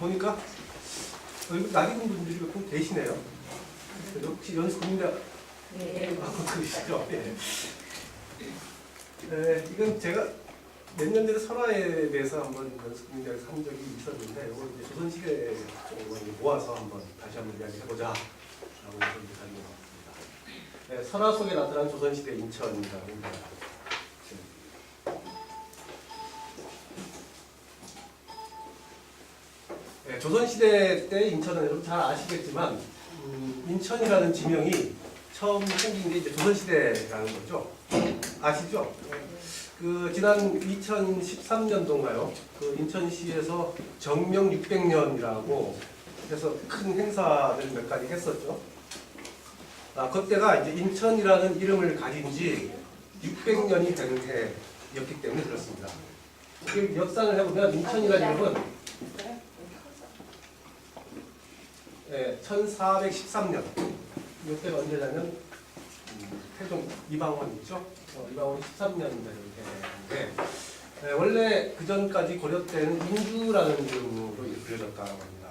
보니까 낯익은 분들이 꼭 계시네요. 혹시 연수국민대 네. 그러시죠? 예. 네, 이건 제가 몇 년 전에 설화에 대해서 한번 연수국민대에서 한 적이 있었는데, 이거 이제 조선시대 쪽으로 모아서 한번 다시 한번 이야기해보자 라고 이제 가진 것 같습니다. 네, 설화 속에 나타난 조선시대 인천이라고 네, 조선시대 때 인천은 여러분 잘 아시겠지만 인천이라는 지명이 처음 생긴 게 이제 조선시대라는 거죠. 아시죠? 그 지난 2013년도인가요? 그 인천시에서 정명 600년이라고 해서 큰 행사를 몇 가지 했었죠. 그때가 이제 인천이라는 이름을 가진 지 600년이 되는 해였기 때문에 그렇습니다. 그 역산을 해보면 인천이라는 이름은 1413년. 이때가 언제냐면 태종 이방원 있죠? 이방원 13년인데 원래 그 전까지 고려 때는 인주라는 이름으로 불려졌다고 합니다.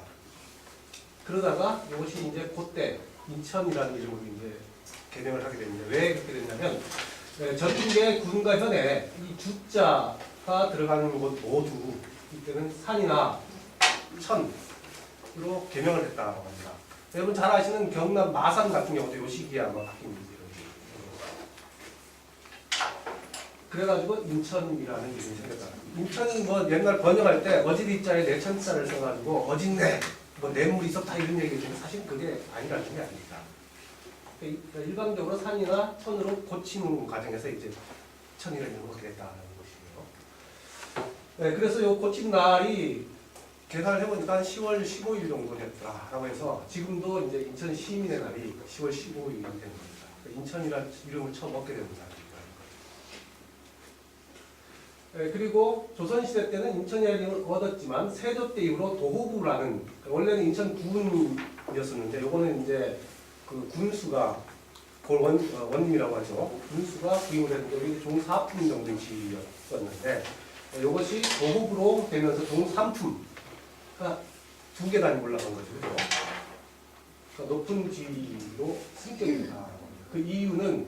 그러다가 이것이 이제 그때 인천이라는 이름으로 이제 개명을 하게 됩니다. 왜 그렇게 됐냐면 전국의 군과 현에 이 주자가 들어가는 곳 모두 이때는 산이나 천으로 개명을 했다고 합니다. 여러분 잘 아시는 경남 마산 같은 경우도 이 시기에 아마 바뀐 거죠. 그래가지고 인천이라는 이름이 생겼다. 인천은 뭐 옛날 번역할 때 어지리자에 내천자를 써가지고 어진내, 뭐 뇌물이 있었다 이런 얘기를 주면 사실 그게 아니라는 게 아닙니다. 그러니까 일반적으로 산이나 천으로 고치는 과정에서 이제 천이라는 이름을 얻게 됐다는 것이고요. 네, 그래서 이 고친 날이 계산을 해보니까 한 10월 15일 정도 됐다라고 해서 지금도 이제 인천 시민의 날이 10월 15일이 된 겁니다. 인천이라는 이름을 처음 얻게 된 날입니다. 네, 그리고 조선시대 때는 인천이라는 이름을 얻었지만 세조 때 이후로 도호부라는, 원래는 인천군이었었는데 요거는 이제 그 군수가 원님이라고 하죠. 군수가 부임을 했는데 여기 종사품 정도 위치였었는데 요것이 도호부로 되면서 종삼품 두 계단이 올라간 거죠. 그죠? 그러니까 높은 지위로 승격이 됐다. 그 이유는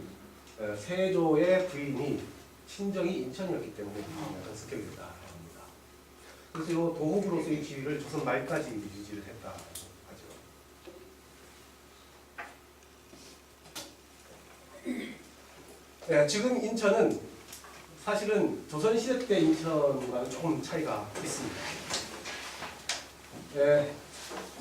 세조의 부인이 친정이 인천이었기 때문에 약간 승격이 됐다. 그래서 이 도호부로서의 지위를 조선 말까지 유지를 했다 하죠. 네, 지금 인천은 사실은 조선시대 때 인천과는 조금 차이가 있습니다. 네,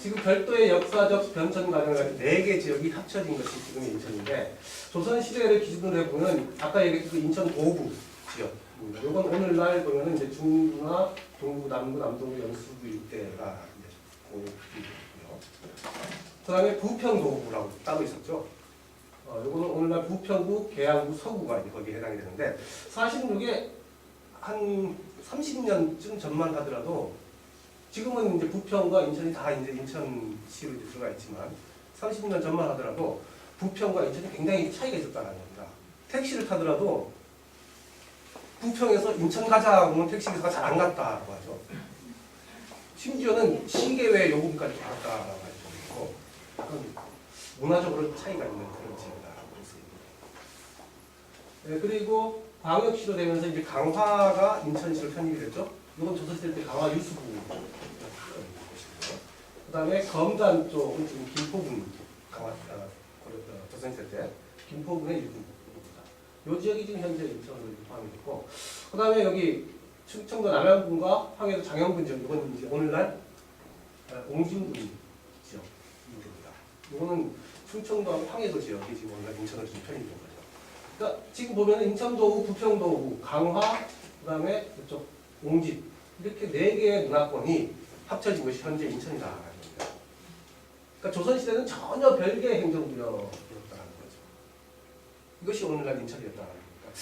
지금 별도의 역사적 변천 과정을 4개 지역이 합쳐진 것이 지금의 인천인데 조선시대를 기준으로 해보면 아까 얘기했던 그 인천 도부 지역입니다. 이건 오늘날 보면은 이제 중부나 동부, 남부, 남동부, 연수부 일대가 이제 고부고요. 그 다음에 부평도부라고 따로 있었죠. 이거는 오늘날 부평구, 계양구, 서구가 이제 거기에 해당이 되는데 사실은 이게 한 30년쯤 전만 하더라도 지금은 이제 부평과 인천이 다 이제 인천시로 이제 들어가 있지만 30년 전만 하더라도 부평과 인천이 굉장히 차이가 있었다는 겁니다. 택시를 타더라도 부평에서 인천 가자 그러면 택시기사가 잘 안 갔다고 하죠. 심지어는 시계외 요금까지 받았다라고 할 정도로 약간 문화적으로 차이가 있는 그런 지역이다라고 볼 수 있습니다. 네, 그리고 광역시로 되면서 이제 강화가 인천시로 편입이 됐죠. 이건 조선시대 때 강화 유수부. 그 다음에 검단 쪽은 지금 김포군 강화 조선시대 때 김포군의 일부입니다. 이 지역이 지금 현재 인천으로 포함이 됐고, 그 다음에 여기 충청도 남양군과 황해도 장영군 지역, 이건 이제 오늘날 옹진군 지역입니다. 이거는 충청도와 황해도 지역이 지금 오늘날 인천으로 편입된 거죠. 그러니까 지금 보면 인천도구, 부평도구, 강화, 그 다음에 이쪽 옹진 이렇게 4개의 문화권이 합쳐진 것이 현재 인천이다. 그러니까 조선시대는 전혀 별개의 행정구역이었다는 거죠. 이것이 오늘날 인천이었다는 거니까.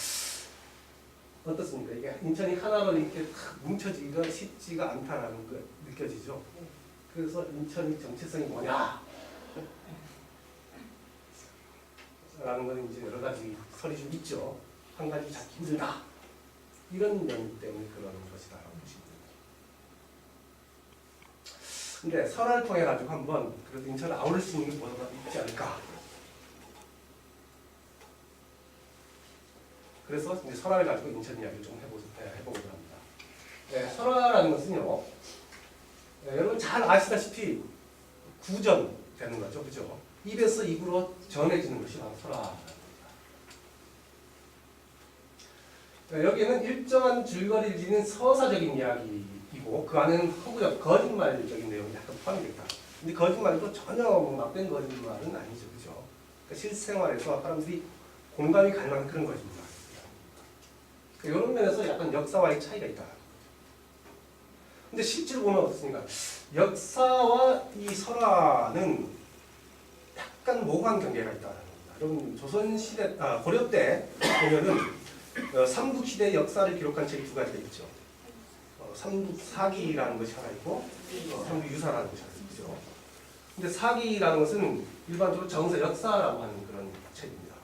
어떻습니까? 이게 인천이 하나로 이렇게 뭉쳐지기가 쉽지가 않다는 거 느껴지죠? 그래서 인천의 정체성이 뭐냐? 라는 건 이제 여러 가지 설이 좀 있죠. 한 가지 찾기 힘들다. 이런 면 때문에 그런 것이다. 근데 설화를 통해 가지고 한번 그래도 인천을 아우를 수 있는 게 뭐가 있지 않을까. 그래서 이제 설화를 가지고 인천 이야기를 좀 해보고자 합니다. 네, 설화라는 것은요, 네, 여러분 잘 아시다시피 구전 되는 거죠, 그죠? 입에서 입으로 전해지는 것이 바로 설화입니다. 네, 여기에는 일정한 줄거리를 지닌 서사적인 이야기이고 그 안에는 허구적 거짓말적인 내용이 약간 포함되어 있다. 근데 거짓말도 전혀 막된 거짓말은 아니죠, 그죠? 그러니까 실생활에서 사람들이 공감이 가능한 그런 거짓말. 그러니까 이런 면에서 약간 역사와의 차이가 있다. 근데 실제로 보면 어떻습니까? 역사와 이 설화는 약간 모호한 경계가 있다는 겁니다. 여러분 조선시대, 고려 때 보면은 삼국시대 역사를 기록한 책이 두 가지가 있죠. 삼국사기라는 것이 하나 있고 삼국유사라는 것이 하나 있죠. 근데 사기라는 것은 일반적으로 정서 역사라고 하는 그런 책입니다.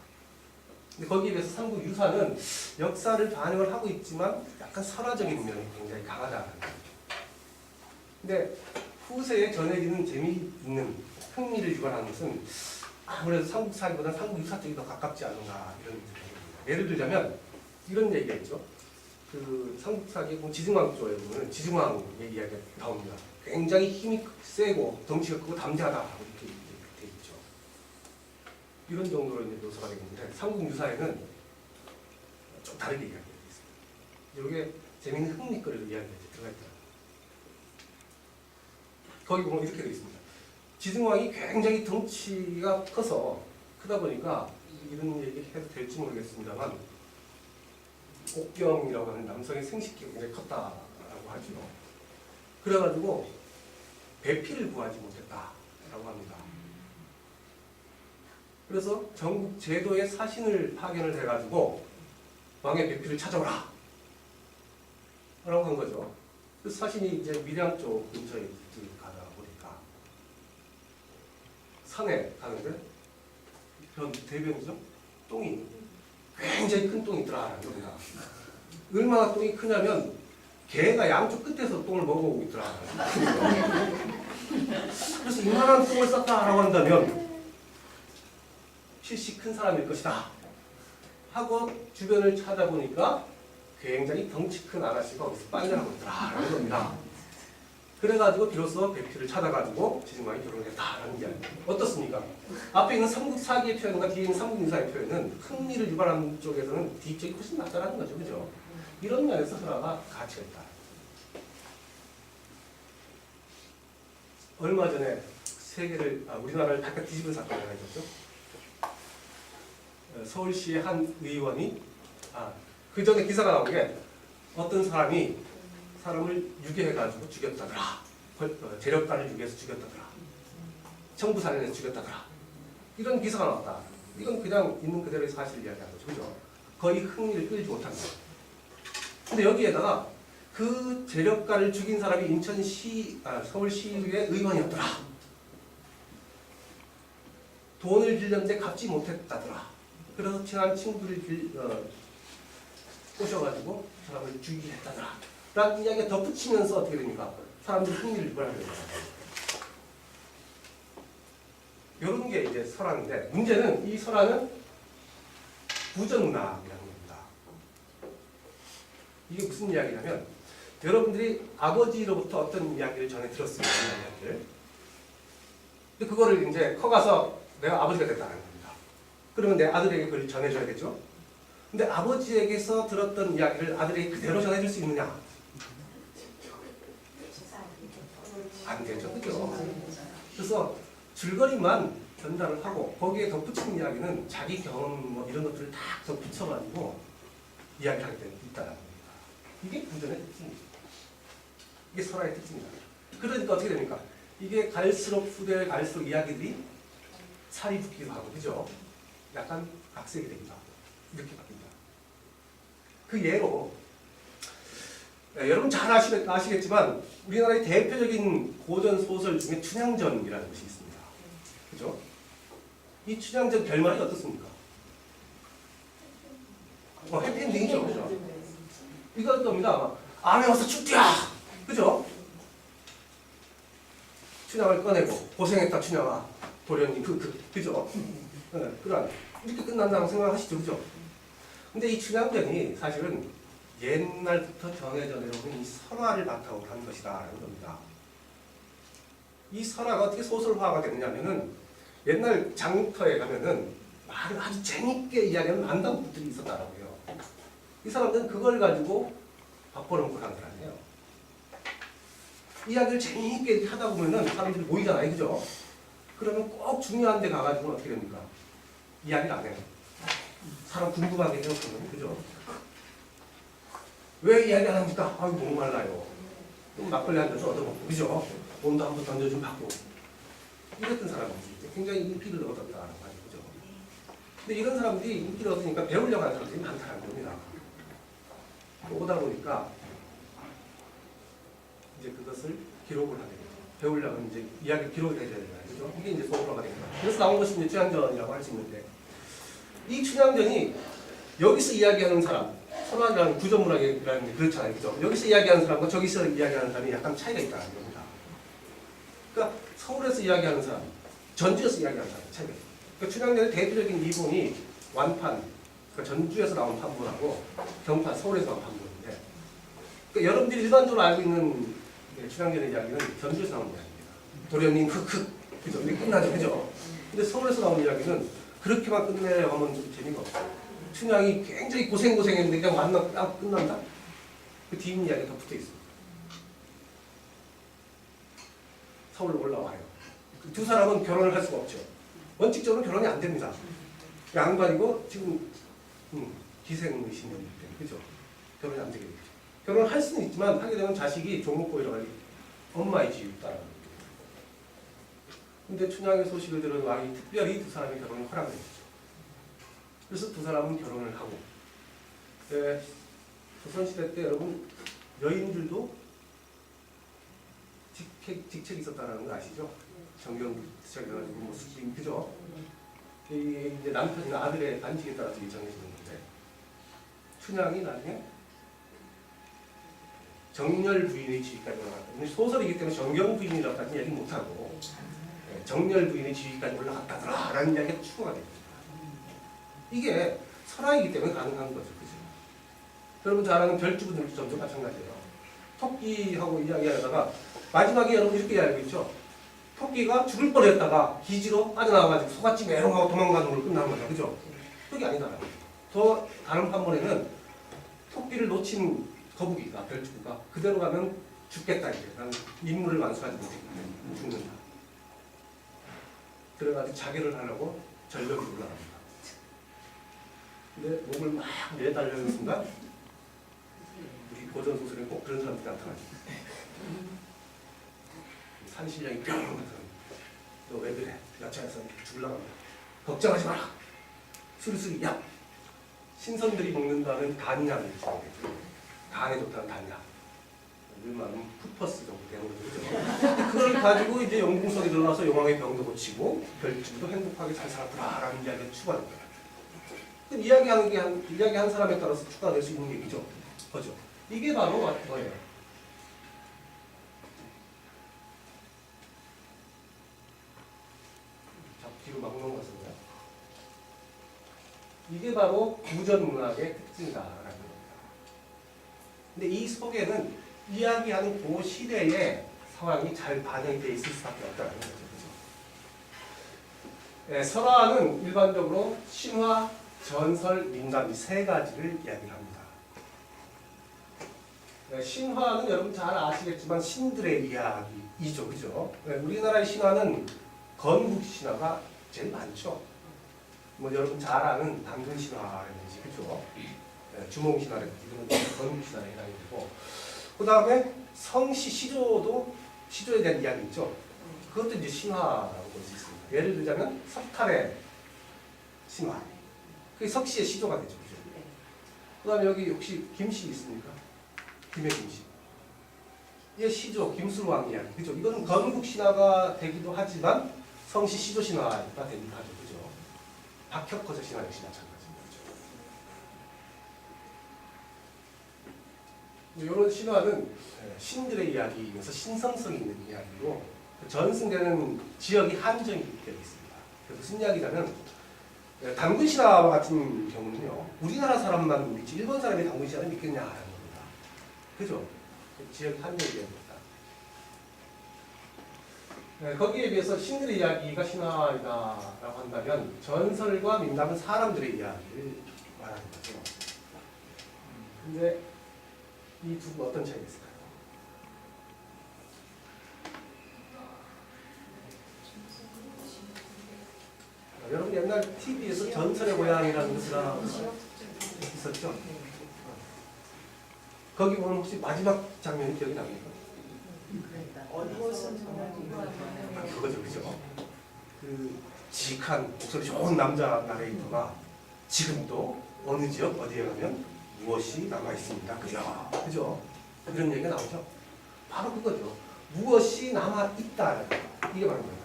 근데 거기에 비해서 삼국유사는 역사를 반영을 하고 있지만 약간 설화적인 면이 굉장히 강하다는 거죠. 근데 후세에 전해지는 재미있는 흥미를 유발하는 것은 아무래도 삼국사기보다는 삼국유사 쪽이 더 가깝지 않은가 이런 생각입니다. 예를 들자면 이런 얘기가 있죠. 그 삼국사기 지증왕 쪽에 보면 지증왕의 이야기가 나옵니다. 굉장히 힘이 세고 덩치가 크고 담대하다라고 이렇게 돼 있죠. 이런 정도로 이제 묘사가 되는데 삼국유사에는 좀 다르게 이야기가 있습니다. 이게 재미있는 흥미거리를 이야기가 들어가 있다. 거기 보면 이렇게 되어 있습니다. 지증왕이 굉장히 덩치가 크다 보니까 이런 얘기 해도 될지 모르겠습니다만 옥경이라고 하는 남성의 생식기가 굉장히 컸다라고 하죠. 그래가지고 배필을 구하지 못했다라고 합니다. 그래서 전국 제도의 사신을 파견을 해가지고 왕의 배필을 찾아오라 라고 한 거죠. 그래서 사신이 이제 밀양 쪽 근처에 가다 보니까 산에 가는데 그런 대변이죠. 똥이 굉장히 큰 똥이 있더라라는 겁니다. 얼마나 똥이 크냐면 개가 양쪽 끝에서 똥을 먹어오고 있더라. 그래서 이만한 똥을 쌌다라고 한다면 실시 큰 사람일 것이다 하고 주변을 찾아보니까 굉장히 덩치 큰 아가씨가 거기서 빨래하고 있더라라는 겁니다. 그래가지고 비로소 배필을 찾아가지고 지증왕이 결혼을 했다라는 이야기. 어떻습니까? 앞에 있는 삼국사기의 표현과 뒤에 있는 삼국유사의 표현은 흥미를 유발하는 쪽에서는 뒤쪽이 훨씬 낫다라는 거죠. 그죠? 이런 면에서 설화가 가치가 있다. 얼마 전에 우리나라를 바깥 뒤집은 사건이 하나 있었죠. 서울시의 한 의원이 그 전에 기사가 나온 게 어떤 사람이 사람을 유괴해가지고 죽였다더라. 재력가를 유괴해서 죽였다더라. 청부살인해서 죽였다더라. 이런 기사가 나왔다. 이건 그냥 있는 그대로의 사실을 이야기하는 거죠. 그죠? 거의 흥미를 끌지 못한 거예요. 근데 여기에다가 그 재력가를 죽인 사람이 서울시의회 의원이었더라. 돈을 빌렸는데 갚지 못했다더라. 그래서 친한 친구를 꼬셔가지고 사람을 죽이게 했다더라. 라는 이야기가 덧붙이면서 어떻게 됩니까? 사람들이 흥미를 유발하게 됩니다. 이런 게 이제 설화인데 문제는 이 설화는 부전문학이라는 겁니다. 이게 무슨 이야기냐면 여러분들이 아버지로부터 어떤 이야기를 전해 들었습니다. 이야기를. 근데 그거를 이제 커가서 내가 아버지가 됐다는 겁니다. 그러면 내 아들에게 그걸 전해줘야겠죠? 근데 아버지에게서 들었던 이야기를 아들에게 그대로 전해줄 수 있느냐? 안 되죠. 그죠? 그래서 줄거리만 전달을 하고 거기에 덧붙이는 이야기는 자기 경험 뭐 이런 것들을 다 덧붙여가지고 이야기를 하게 있다는 겁니다. 이게 부전의 특징이죠. 이게 설화의 특징이다. 그러니까 어떻게 됩니까? 이게 갈수록 후대에 갈수록 이야기들이 살이 붙기도 하고 그죠? 약간 각색이 되기도 하고 이렇게 바뀝니다. 그 예로 여러분 잘 아시겠지만 우리나라의 대표적인 고전 소설 중에 춘향전이라는 것이 있습니다. 그죠? 이 춘향전 결말이 어떻습니까? 해피엔딩이죠. 그죠? 이건 겁니다. 암에 와서 죽디야! 그죠? 춘향을 꺼내고 고생했다 춘향아 도련님 그죠? 네, 그런 이렇게 끝난다고 생각하시죠, 그죠? 근데 이 춘향전이 사실은 옛날부터 정해져 내려오는 이 선화를 바탕으로 한 것이다라는 겁니다. 이 선화가 어떻게 소설화가 됐냐면은 옛날 장터에 가면은 말을 아주 재밌게 이야기하는 만담들이 있었다라고요. 이 사람들은 그걸 가지고 밥 벌어먹고 사는 사람이에요. 이야기를 재미있게 하다 보면은 사람들이 모이잖아요, 그죠? 그러면 꼭 중요한 데 가가지고는 어떻게 됩니까? 이야기를 안 해요. 사람 궁금하게 해놓고는, 그죠? 왜 이야기 안 합니까? 아유, 목말라요. 좀 막걸리 한 잔씩 얻어먹고, 그죠? 몸도 한번 던져좀 받고. 이랬던 사람이지. 굉장히 인기를 얻었다는 말이죠, 그죠? 근데 이런 사람들이 인기를 얻으니까 배우려고 하는 사람들이 많다는 겁니다. 오다 보니까 이제 그것을 기록을 하게 되죠. 배우려면 이제 이야기 기록을 해줘야 되잖아요. 그죠? 이게 이제 소설화가 됩니다. 그래서 나온 것이 이제 춘향전이라고 할 수 있는데, 이 춘향전이 여기서 이야기하는 사람, 선화라는 구전문학이라는 게 그렇잖아요. 그죠? 여기서 이야기하는 사람과 저기서 이야기하는 사람이 약간 차이가 있다는 겁니다. 그러니까 서울에서 이야기하는 사람, 전주에서 이야기하는 사람 차이가 있어요. 그러니까 춘향전의 대표적인 이본이 완판, 그러니까 전주에서 나온 판본하고 경판, 서울에서 나온 판본인데, 그러니까 여러분들이 일반적으로 알고 있는 춘향전의 이야기는 전주에서 나온 이야기입니다. 도련님 그죠? 이게 끝나죠, 그죠? 근데 서울에서 나온 이야기는 그렇게만 끝내려고 하면 좀 재미가 없어요. 춘향이 굉장히 고생했는데 그냥 만나 끝난다? 그 뒤 이야기가 더 붙어 있습니다. 서울로 올라와요. 두 사람은 결혼을 할 수가 없죠. 원칙적으로 결혼이 안 됩니다. 양반이고 지금 기생의신이기 때문에, 그죠? 결혼이 안 되게 되죠. 결혼을 할 수는 있지만 하게 되면 자식이 종목고이라고 하지 엄마의 지위에 따라. 근데 춘향의 소식을 들은 왕이 특별히 두 사람의 결혼을 허락을 했죠. 그래서 두 사람은 결혼을 하고, 조선시대 때 여러분 여인들도 직책이 있었다는 거 아시죠? 정경직책이라고 뭐 수진, 그죠? 이게 이제 남편이나 아들의 반직에 따라서 정해지는 건데, 춘향이 나중에 정렬 부인의 지위까지 올라갔다. 소설이기 때문에 정경 부인이라고 하는 얘기 못하고 정렬 부인의 지위까지 올라갔다더라라는 이야기가 추가가 됩니다. 이게 설화이기 때문에 가능한 거죠, 그죠? 여러분 잘 아는 별주부들도 점점 마찬가지예요. 토끼하고 이야기하다가 마지막에 여러분 이렇게 이야기했죠. 토끼가 죽을 뻔했다가 기지로 빠져나와가지고 소같이 메롱하고 도망가는 걸로 끝나는 거죠, 그죠? 그게 아니잖아요. 더 다른 판본에는 토끼를 놓친 거북이가, 별주부가 그대로 가면 죽겠다, 이제 난 임무를 완수하지 못했기 때문에 죽는다. 그래가지고 자결을 하려고 절벽에 올라갑니다. 근데 목을 막 내달려는 순간 우리 고전 소설에 꼭 그런 사람들이 나타나죠. 산신령이 뿅 하면서 너 왜 그래? 야차에서 죽으려고 합니다. 걱정하지 마라. 수리수리 약. 신선들이 먹는다는 단약을 주게 되죠. 간에 좋다는 단약. 얼마나 푸퍼스 정도 되는 거죠. 그걸 가지고 이제 영궁석에 들어가서 용왕의 병도 고치고 별주부도 행복하게 잘 살았더라라는 이야기가 추가됩니다. 이야기한 사람에 따라서 추가될 수 있는 얘기죠. 그죠? 이게 바로 뭐예요? 자, 뒤로 막 넘어갔습니다. 이게 바로 구전문학의 특징이다라는 겁니다. 근데 이 속에는 이야기하는 그 시대의 상황이 잘 반영이 되어 있을 수밖에 없다는 거죠. 그죠? 설화는 일반적으로 신화, 전설, 민담 이 세 가지를 이야기합니다. 신화는 여러분 잘 아시겠지만 신들의 이야기이죠, 그죠? 우리나라의 신화는 건국 신화가 제일 많죠. 뭐 여러분 잘 아는 당근 신화라든지, 그죠? 주몽 신화라든지 이런 건국 신화에 해당이 되고, 그 다음에 성시 시조에 대한 이야기 있죠. 그것도 이제 신화라고 볼 수 있습니다. 예를 들자면 석탈의 신화. 그게 석시의 시조가 되죠. 그죠? 그 다음에 여기 혹시 김씨 있습니까? 김의 김씨. 이게 시조, 김수로왕 이야기. 그죠? 이건 건국 신화가 되기도 하지만 성시 시조 신화가 되기도 하죠. 그죠? 박혁거저 신화 역시 마찬가지입니다. 이런 신화는 신들의 이야기이면서 신성성이 있는 이야기로 전승되는 지역이 한정이 되어 있습니다. 그래서 무슨 이야기냐면 당군 신화와 같은 경우는요, 우리나라 사람만 믿지 일본 사람이 당군 신화를 믿겠냐라는 겁니다. 그죠? 지역이 한정이 되어 있다. 거기에 비해서 신들의 이야기가 신화이다라고 한다면 전설과 민담은 사람들의 이야기를 말하는 거죠. 근데 이 두 어떤 차이가 있을까요? 여러분 옛날 TV에서 전설의 고향이라는 드라마 있었죠? 거기 보면 혹시 마지막 장면이 기억이 납니까? 그거죠, 그죠? 그 지익한 목소리 좋은 남자 나레이터가 지금도 어느 지역 어디에 가면 무엇이 남아 있습니다. 그죠? 그죠? 이런 얘기가 나오죠. 바로 그거죠. 무엇이 남아 있다. 이게 바로 거예요.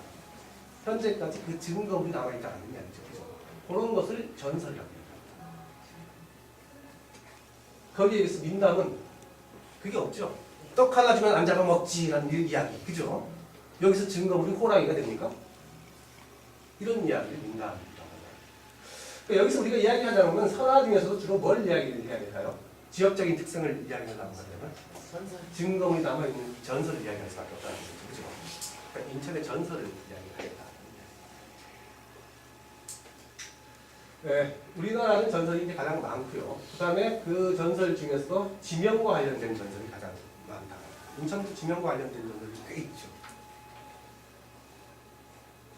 현재까지 그 증거물이 남아 있다는 이야기죠. 그죠? 그런 것을 전설이라고 합니다. 거기에 비해서 민담은 그게 없죠. 떡 하나 주면 안 잡아먹지라는 이야기. 그죠? 여기서 증거물이 호랑이가 됩니까? 이런 이야기를 민담이라고 합니다. 그러니까 여기서 우리가 이야기하자면 선화 중에서도 주로 뭘 이야기를 해야 될까요? 지역적인 특성을 이야기하려면 증거물이 남아있는 전설을 이야기할 수밖에 없다는 거죠. 그죠? 그러니까 인천의 전설을 이야기하겠다. 네, 우리나라는 전설이 이제 가장 많고요. 그 다음에 그 전설 중에서도 지명과 관련된 전설이 가장 많다. 인천도 지명과 관련된 전설이 꽤 있죠.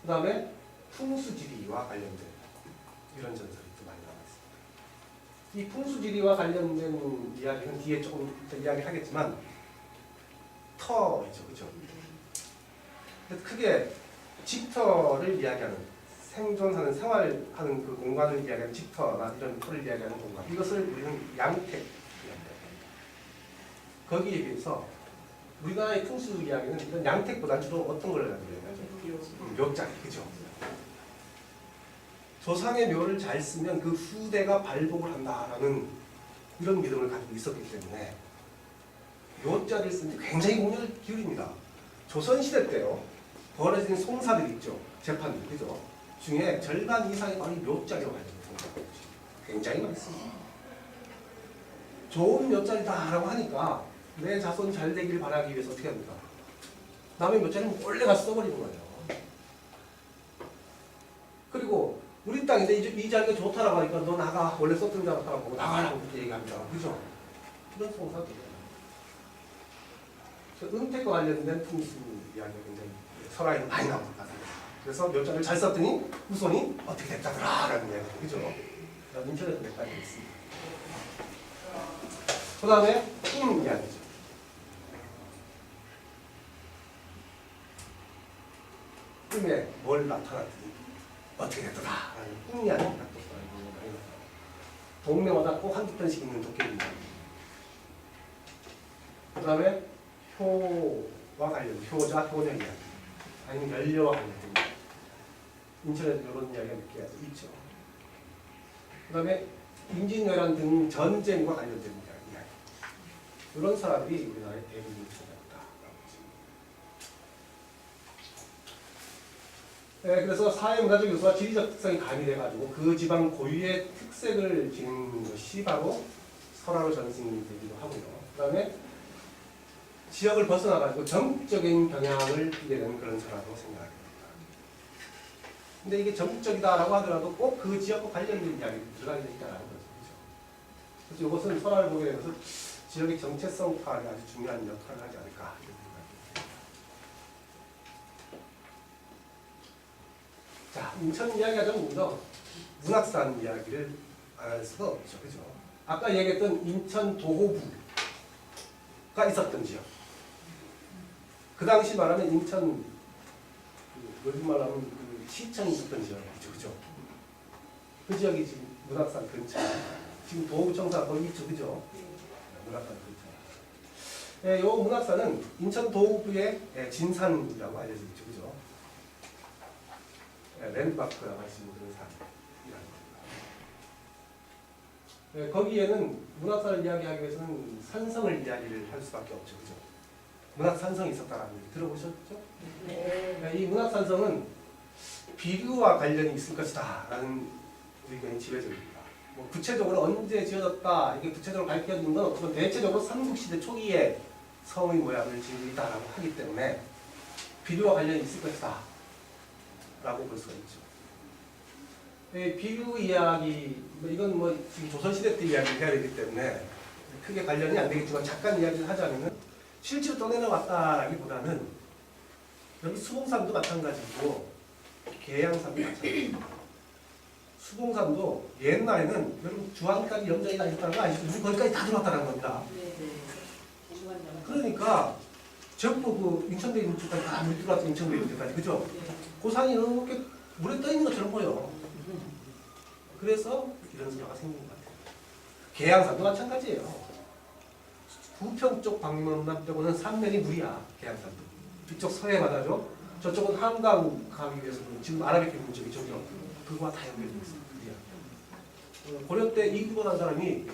그 다음에 풍수지리와 관련된 이런 전설이 또 많이 나와 있습니다. 이 풍수지리와 관련된 이야기는 뒤에 조금 이야기하겠지만 터이죠, 그렇죠? 크게 집터를 이야기하는 생존하는 생활하는 그 공간을 이야기하는 집터나 이런 터를 이야기하는 공간, 이것을 우리는 양택. 거기에 비해서 우리나라의 풍수 이야기는 이런 양택보다 주로 어떤 걸 가지고 이야기하죠? 묘자리, 그죠? 조상의 묘를 잘 쓰면 그 후대가 발복을 한다라는 이런 믿음을 가지고 있었기 때문에 묘자리를 쓰는 데 굉장히 공력을 기울입니다. 조선시대 때요, 벌어진 송사들 있죠? 재판들, 그죠? 중에 절반 이상이 바로 묘자리와 관련된 송사들 굉장히 많습니다. 좋은 묘자리다라고 하니까 내 자손 잘 되길 바라기 위해서 어떻게 합니까? 남의 묘자리는 몰래 가서 써버리는 거예요. 그리고 우리 땅인데 이 자리가 좋다라고 하니까 너 나가, 원래 썼던 자리라고 나가라고 그렇게 얘기합니다. 그죠? 이런 송사들이에요. 은택과 관련된 풍수 이야기가 굉장히 설화에는 많이 나오는 것 같아요. 그래서 묘자리를 잘 썼더니 후손이 어떻게 됐다더라 라는 이야기, 그죠? 인터넷에 몇 가지 있습니다. 그 다음에 꿈 이야기죠. 꿈에 뭘 나타났더니 어떻게 됐더라 라는 꿈 이야기가 또 많이 나와요. 동네마다 꼭 한두 편씩 있는 도깨비입니다. 그 다음에 효와 관련된 효자, 효녀 이야기, 아니면 연료와 관련된 이야기. 인천에도 이런 이야기가 몇 개가 있죠. 그 다음에 임진왜란 등 전쟁과 관련된 이야기. 이런 사람들이 우리나라의 대부분 찾아왔다라고 보십니다. 네, 그래서 사회문화적 요소와 지리적 특성이 가미돼가지고 그 지방 고유의 특색을 지닌 것이 바로 설화로 전승이 되기도 하고요. 그 다음에 지역을 벗어나가지고 정적인 경향을 띠게 되는 그런 설화로 생각하게 됩니다. 근데 이게 정적이다라고 하더라도 꼭 그 지역과 관련된 이야기가 들어가게 되있다는 거죠. 그래서 이것은 설화를 보게 되면서 지역의 정체성 파악에 아주 중요한 역할을 하지 않을까 이런 생각입니다. 자, 인천 이야기하자면 우리가 문학산 이야기를 안 할 수가 없죠, 그죠? 아까 얘기했던 인천 도호부가 있었던 지역. 그 당시 말하면 인천 요즘 말하면 그 시청이 있었던 지역이죠, 그죠? 그 지역이 지금 문학산 근처. 지금 도호구청사 거기 있죠, 그죠? 문학산 근처. 예, 요 문학산은 인천 도호구의 진산이라고 알려져 있죠, 그죠? 예, 랜드마크라고 할 수 있는 그런 산이라는 겁니다. 예, 거기에는 문학산을 이야기하기 위해서는 산성을 이야기를 할 수밖에 없죠, 그죠? 문학산성이 있었다라는 얘기 들어보셨죠? 네. 그러니까 이 문학산성은 비류와 관련이 있을 것이다 라는 의견이 지배적입니다. 뭐 구체적으로 언제 지어졌다 이게 구체적으로 밝혀진 건 없지만 대체적으로 삼국시대 초기에 성의 모양을 지니고 있다라고 하기 때문에 비류와 관련이 있을 것이다 라고 볼 수가 있죠. 비류 이야기, 이건 뭐 지금 조선시대 때 이야기를 해야 되기 때문에 크게 관련이 안 되겠지만 잠깐 이야기를 하자면은 실제로 떠내려왔다라기보다는 여기 수봉산도 마찬가지고 계양산도 마찬가지입니다. 수봉산도 옛날에는 여러분 주안까지 염전이 다 있다는 거 아시죠? 우리 거기까지 다 들어왔다는 겁니다. 그러니까 전부 그 인천대 있는 쪽까지 다 물 들어왔던 인천대 있는 쪽까지 그죠? 고산이 이렇게 물에 떠 있는 것처럼 보여. 그래서 이런 소라가 생긴 것 같아요. 계양산도 마찬가지예요. 부평 쪽 방면만 빼고는 산면이 물이야. 계양산도. 이쪽 서해 바다죠. 저쪽은 한강 가기 위해서는 지금 아라뱃길 있는 쪽이 저기요. 그거와 다 연결되어 있어요. 물이야. 고려 때 이규보라는 사람이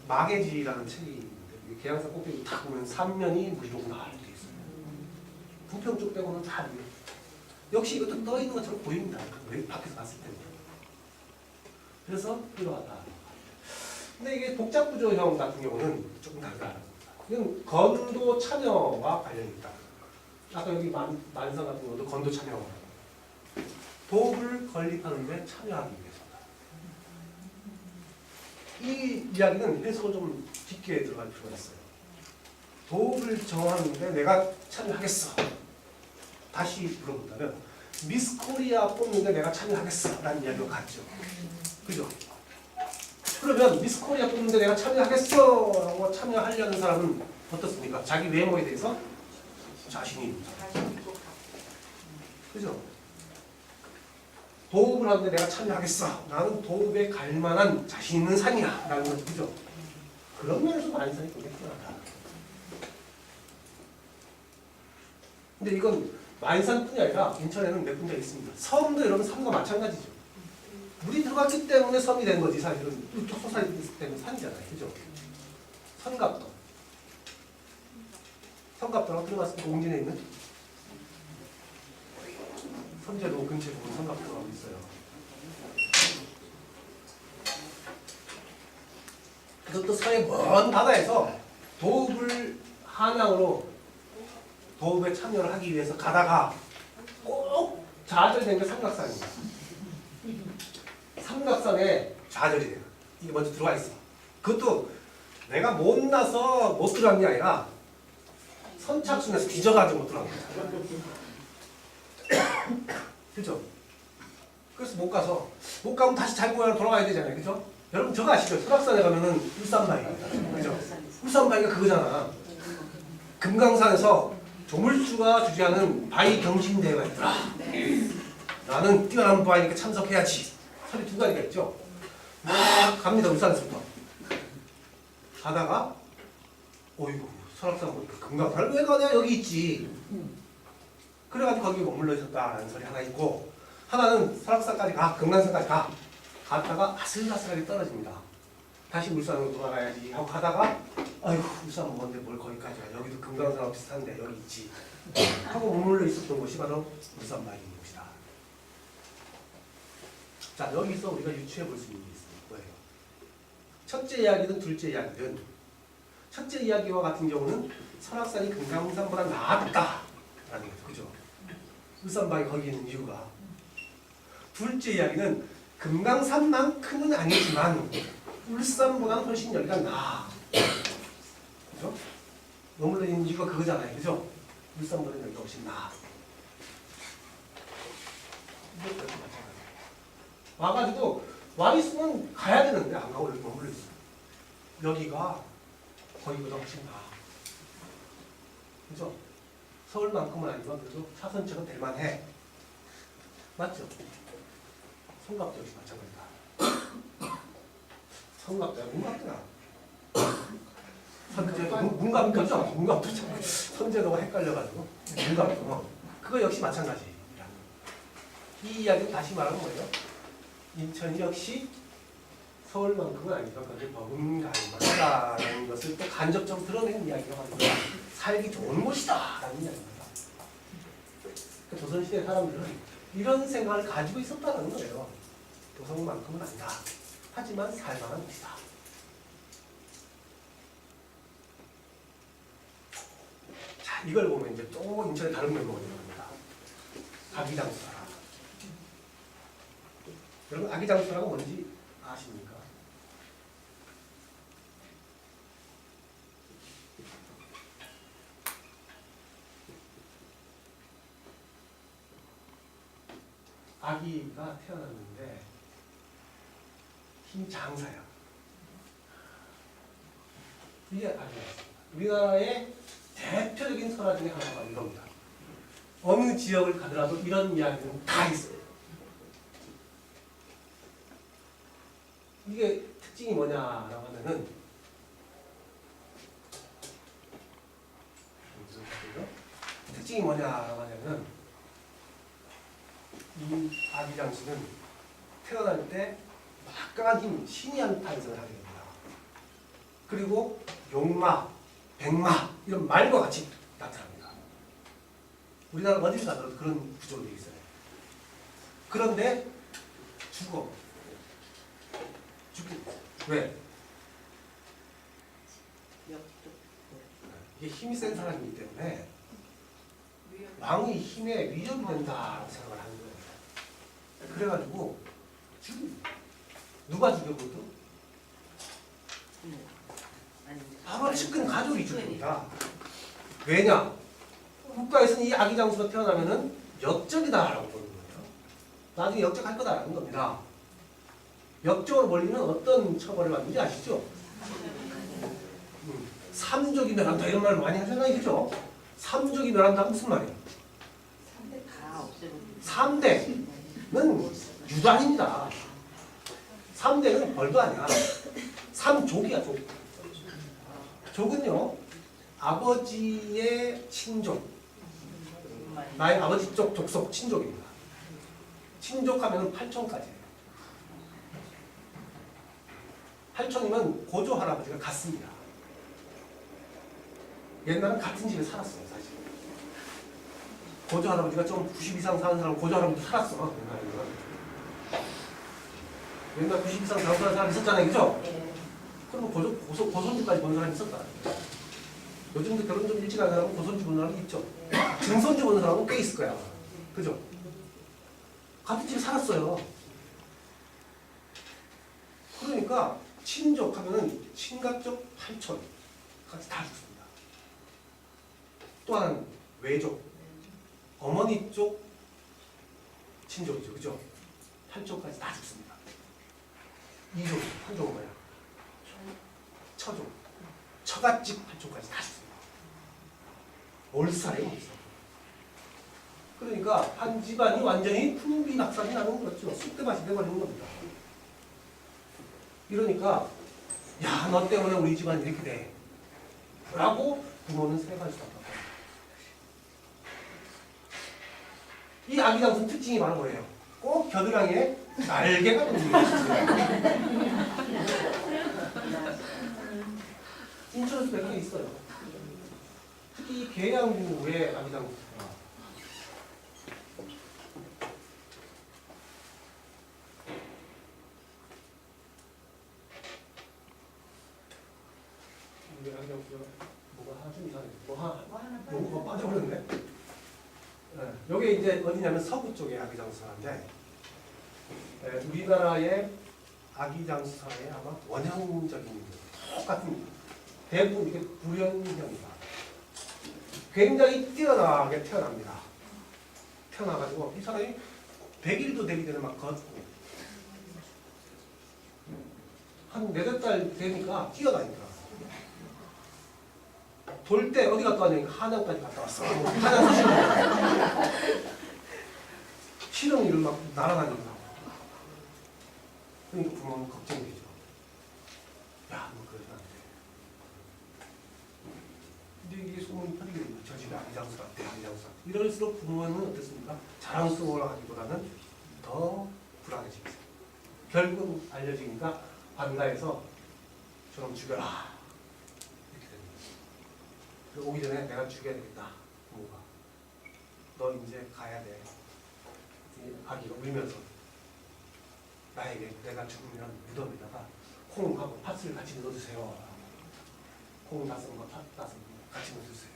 마개지라는 책이 있는데 계양산 꼭대기 딱 보면 산면이 물이로구나 이렇게 돼 있어요. 부평 쪽 빼고는 다 물이에요. 역시 이것도 떠 있는 것처럼 보입니다. 왜 밖에서 봤을 때는. 그래서 필요하다. 근데 이게 복잡구조형 같은 경우는 조금 다르다. 이건 건도 참여와 관련이 있다. 아까 여기 만성 같은 경우도 건도 참여가 도읍을 건립하는데 참여하기 위해서다. 이 이야기는 해석을 좀 깊게 들어갈 필요가 있어요. 도읍을 정하는데 내가 참여하겠어. 다시 물어본다면 미스 코리아 뽑는데 내가 참여하겠어 라는 이야기가 같죠. 그죠? 그러면 미스 코리아 뽑는데 내가 참여하겠어 라고 참여하려는 사람은 어떻습니까? 자기 외모에 대해서 자신이 있다. 그죠? 도읍을 하는데 내가 참여하겠어. 나는 도읍에 갈 만한 자신 있는 산이야 라는 거죠. 그죠? 그런 면에서 만산이 굉장히 필요하다. 근데 이건 만산뿐이 아니라 인천에는 몇 군데 있습니다. 섬도 여러분 섬과 마찬가지죠. 물이 들어갔기 때문에 섬이 된 거지 사실은. 이쪽 소사이 때문에 산이잖아요. 그죠? 선갑도. 선갑도라고 들어봤습니까? 옹진에 있는? 선제도 근처에 보면 선갑도라고 있어요. 그것도 서해 먼 바다에서 도읍을 한양으로 도읍에 참여를 하기 위해서 가다가 꼭 좌절된 게 삼각산입니다. 삼각산에 좌절이 돼요. 이게 먼저 들어와 있어. 그것도 내가 못나서 못 들어간 게 아니라 선착순에서 뒤져가지고 못 들어간 거야. 그죠? 그래서 못 가면 다시 자기 고향으로 돌아가야 되잖아요. 그죠? 여러분 저거 아시죠? 설악산에 가면은 울산바위. 그죠? 울산바위가 그거잖아. 금강산에서 조물주가 주재하는 바위 경신대회가 있더라. 나는 뛰어난 바위니까 참석해야지. 설이 두 가지가 있죠. 막 갑니다. 울산에서부터. 가다가 어이구 설악산 보니까 금강산을 왜 가냐 여기 있지. 그래가지고 거기 머물러 있었다라는 소리 하나 있고 하나는 설악산까지 가 금강산까지 갔다가 아슬아슬하게 떨어집니다. 다시 울산으로 돌아가야지 하고 가다가 아이고 울산 먼데 뭘 거기까지 가 여기도 금강산하고 비슷한데 여기 있지 하고 머물러 있었던 곳이 바로 울산바위인 곳이다. 자 여기서 우리가 유추해 볼 수 있는 게 있을 거예요. 첫째 이야기든 둘째 이야기든 첫째 이야기와 같은 경우는 설악산이 금강산보다 낫다라는 거죠. 그죠? 울산바위 거기 있는 이유가. 둘째 이야기는 금강산만큼은 아니지만 울산보다는 훨씬 여기가 나아. 그죠? 머물러 있는 이유가 그거잖아요. 그죠? 울산보다는 여기가 훨씬 나아. 와가지고 와 있으면 가야 되는데 안 가고 여기 머물러 있어. 여기가 거기보다 훨씬 나아. 그죠? 서울만큼은 아니지만 그래도 차선책은 될만해. 맞죠? 성갑도 역시 마찬가지다. 성갑도야? 문갑도야? 문갑도죠? 문갑도 선제도가 헷갈려가지고 문갑도 그거 역시 마찬가지. 이 이야기는 다시 말하는 거예요. 인천이 역시 서울만큼은 아니지만 그게 버금갈 만하다는 것을 또 간접적으로 드러낸 이야기가 바로 살기 좋은 곳이다 라는 이야기입니다. 조선시대 사람들은 이런 생각을 가지고 있었다는 거예요. 도성만큼은 아니다. 하지만 살만한 곳이다. 자, 이걸 보면 이제 또 인천의 다른 면모가 들어갑니다. 아기장수사라. 여러분, 아기장수사라가 뭔지 아십니까? 아기가 태어났는데 힘 장사야. 이게 아기였습니다. 우리나라의 대표적인 설화 중에 하나가 이겁니다. 어느 지역을 가더라도 이런 이야기는 다 있어요. 이게 특징이 뭐냐라고 하면은 특징이 뭐냐라고 하냐면 이 아기장수는 태어날 때 막강한 힘, 신이한 탄생을 하게 됩니다. 그리고 용마, 백마 이런 말과 같이 나타납니다. 우리나라 어딜 가더라도 그런 구조로 되어 있어요. 그런데 죽어. 왜? 이게 힘이 센 사람이기 때문에 왕의 힘에 위협이 된다라고 생각을 하는 거예요. 그래가지고 누가 죽여버려? 바로 측근 가족이 죽입니다. 왜냐? 국가에서는 이 아기장수가 태어나면은 역적이다라고 보는 거예요. 나중에 역적할 거다라는 겁니다. 역적으로 벌리면 어떤 처벌을 받는지 아시죠? 삼족이 멸한다 이런 말을 많이 하잖아요, 그죠? 삼족이 멸한다는 무슨 말이에요? 3대는 유단입니다. 3대는 벌도 아니야. 3족이야, 족. 족은요, 아버지의 친족, 나의 아버지 쪽 족속 친족입니다. 친족하면 8촌까지예요. 8촌이면 고조 할아버지가 같습니다. 옛날은 같은 집에 살았어요, 사실. 고조 할아버지가 좀 90 이상 사는 사람 고조 할아버지도 살았어. 옛날 90 이상 사는 사람 있었잖아요, 그죠? 그럼 고손주까지 본 사람이 있었다. 요즘도 결혼 좀 일찍 한 사람은 고손주 본 사람이 있죠. 증손주 본 사람은 꽤 있을 거야. 그죠? 같은 집에 살았어요. 그러니까 친족 하면은 친가쪽 8촌까지 다 죽습니다. 또 하나는 외족, 어머니 쪽 친족이죠, 그죠? 8족까지 다 죽습니다. 2족, 한 족은 뭐야? 처족, 처갓집 8족까지 다 죽습니다. 올살이에요, 올살. 그러니까 한 집안이 완전히 풍비낙산이 나는 거죠. 쑥대밭이 돼버리는 겁니다. 이러니까 야, 너 때문에 우리 집안이 이렇게 돼 라고 부모는 생각할 수밖에 없어요. 이 아기장수 특징이 바로 뭐예요? 꼭 겨드랑이에 날개가 움직여요. 인천에서 몇 개 있어요. 특히 계양구의 아기장수가 우리 아기장수가 뭐가 하나 좀 이상해. 뭐가 빠져버렸네. 네, 여기 이제 어디냐면 서부 쪽의 아기장수사인데 우리나라의 아기장수사의 아마 원형적인 똑같은 대부분 이게 불연형이다. 굉장히 뛰어나게 태어납니다. 태어나가지고 이 사람이 100일도 되기 전에 막 걷고 한 4~5달 되니까 뛰어다니더라. 돌 때 어디 갔다 왔냐니까 한양까지 갔다 왔어. 한양 실은 일을 막 날아다닌다고. 그러니까 부모는 걱정이 되죠. 야, 너 그러지 안 돼. 근데 이게 소문이 퍼지게 됩니다. 저 집에 아기장수 같대, 아기장수 같대. 이럴수록 부모는 어떻습니까? 자랑스러워하기보다는 더 불안해집니다. 결국 알려지니까 반가에서 저놈 죽여라. 이렇게 됩니다. 오기 전에 내가 죽여야 되겠다. 부모가. 너 이제 가야 돼. 이 아기가 울면서 나에게 내가 죽으면 무덤에다가 콩하고 팥을 같이 넣어주세요. 콩 5번, 팥 5번 같이 넣어주세요.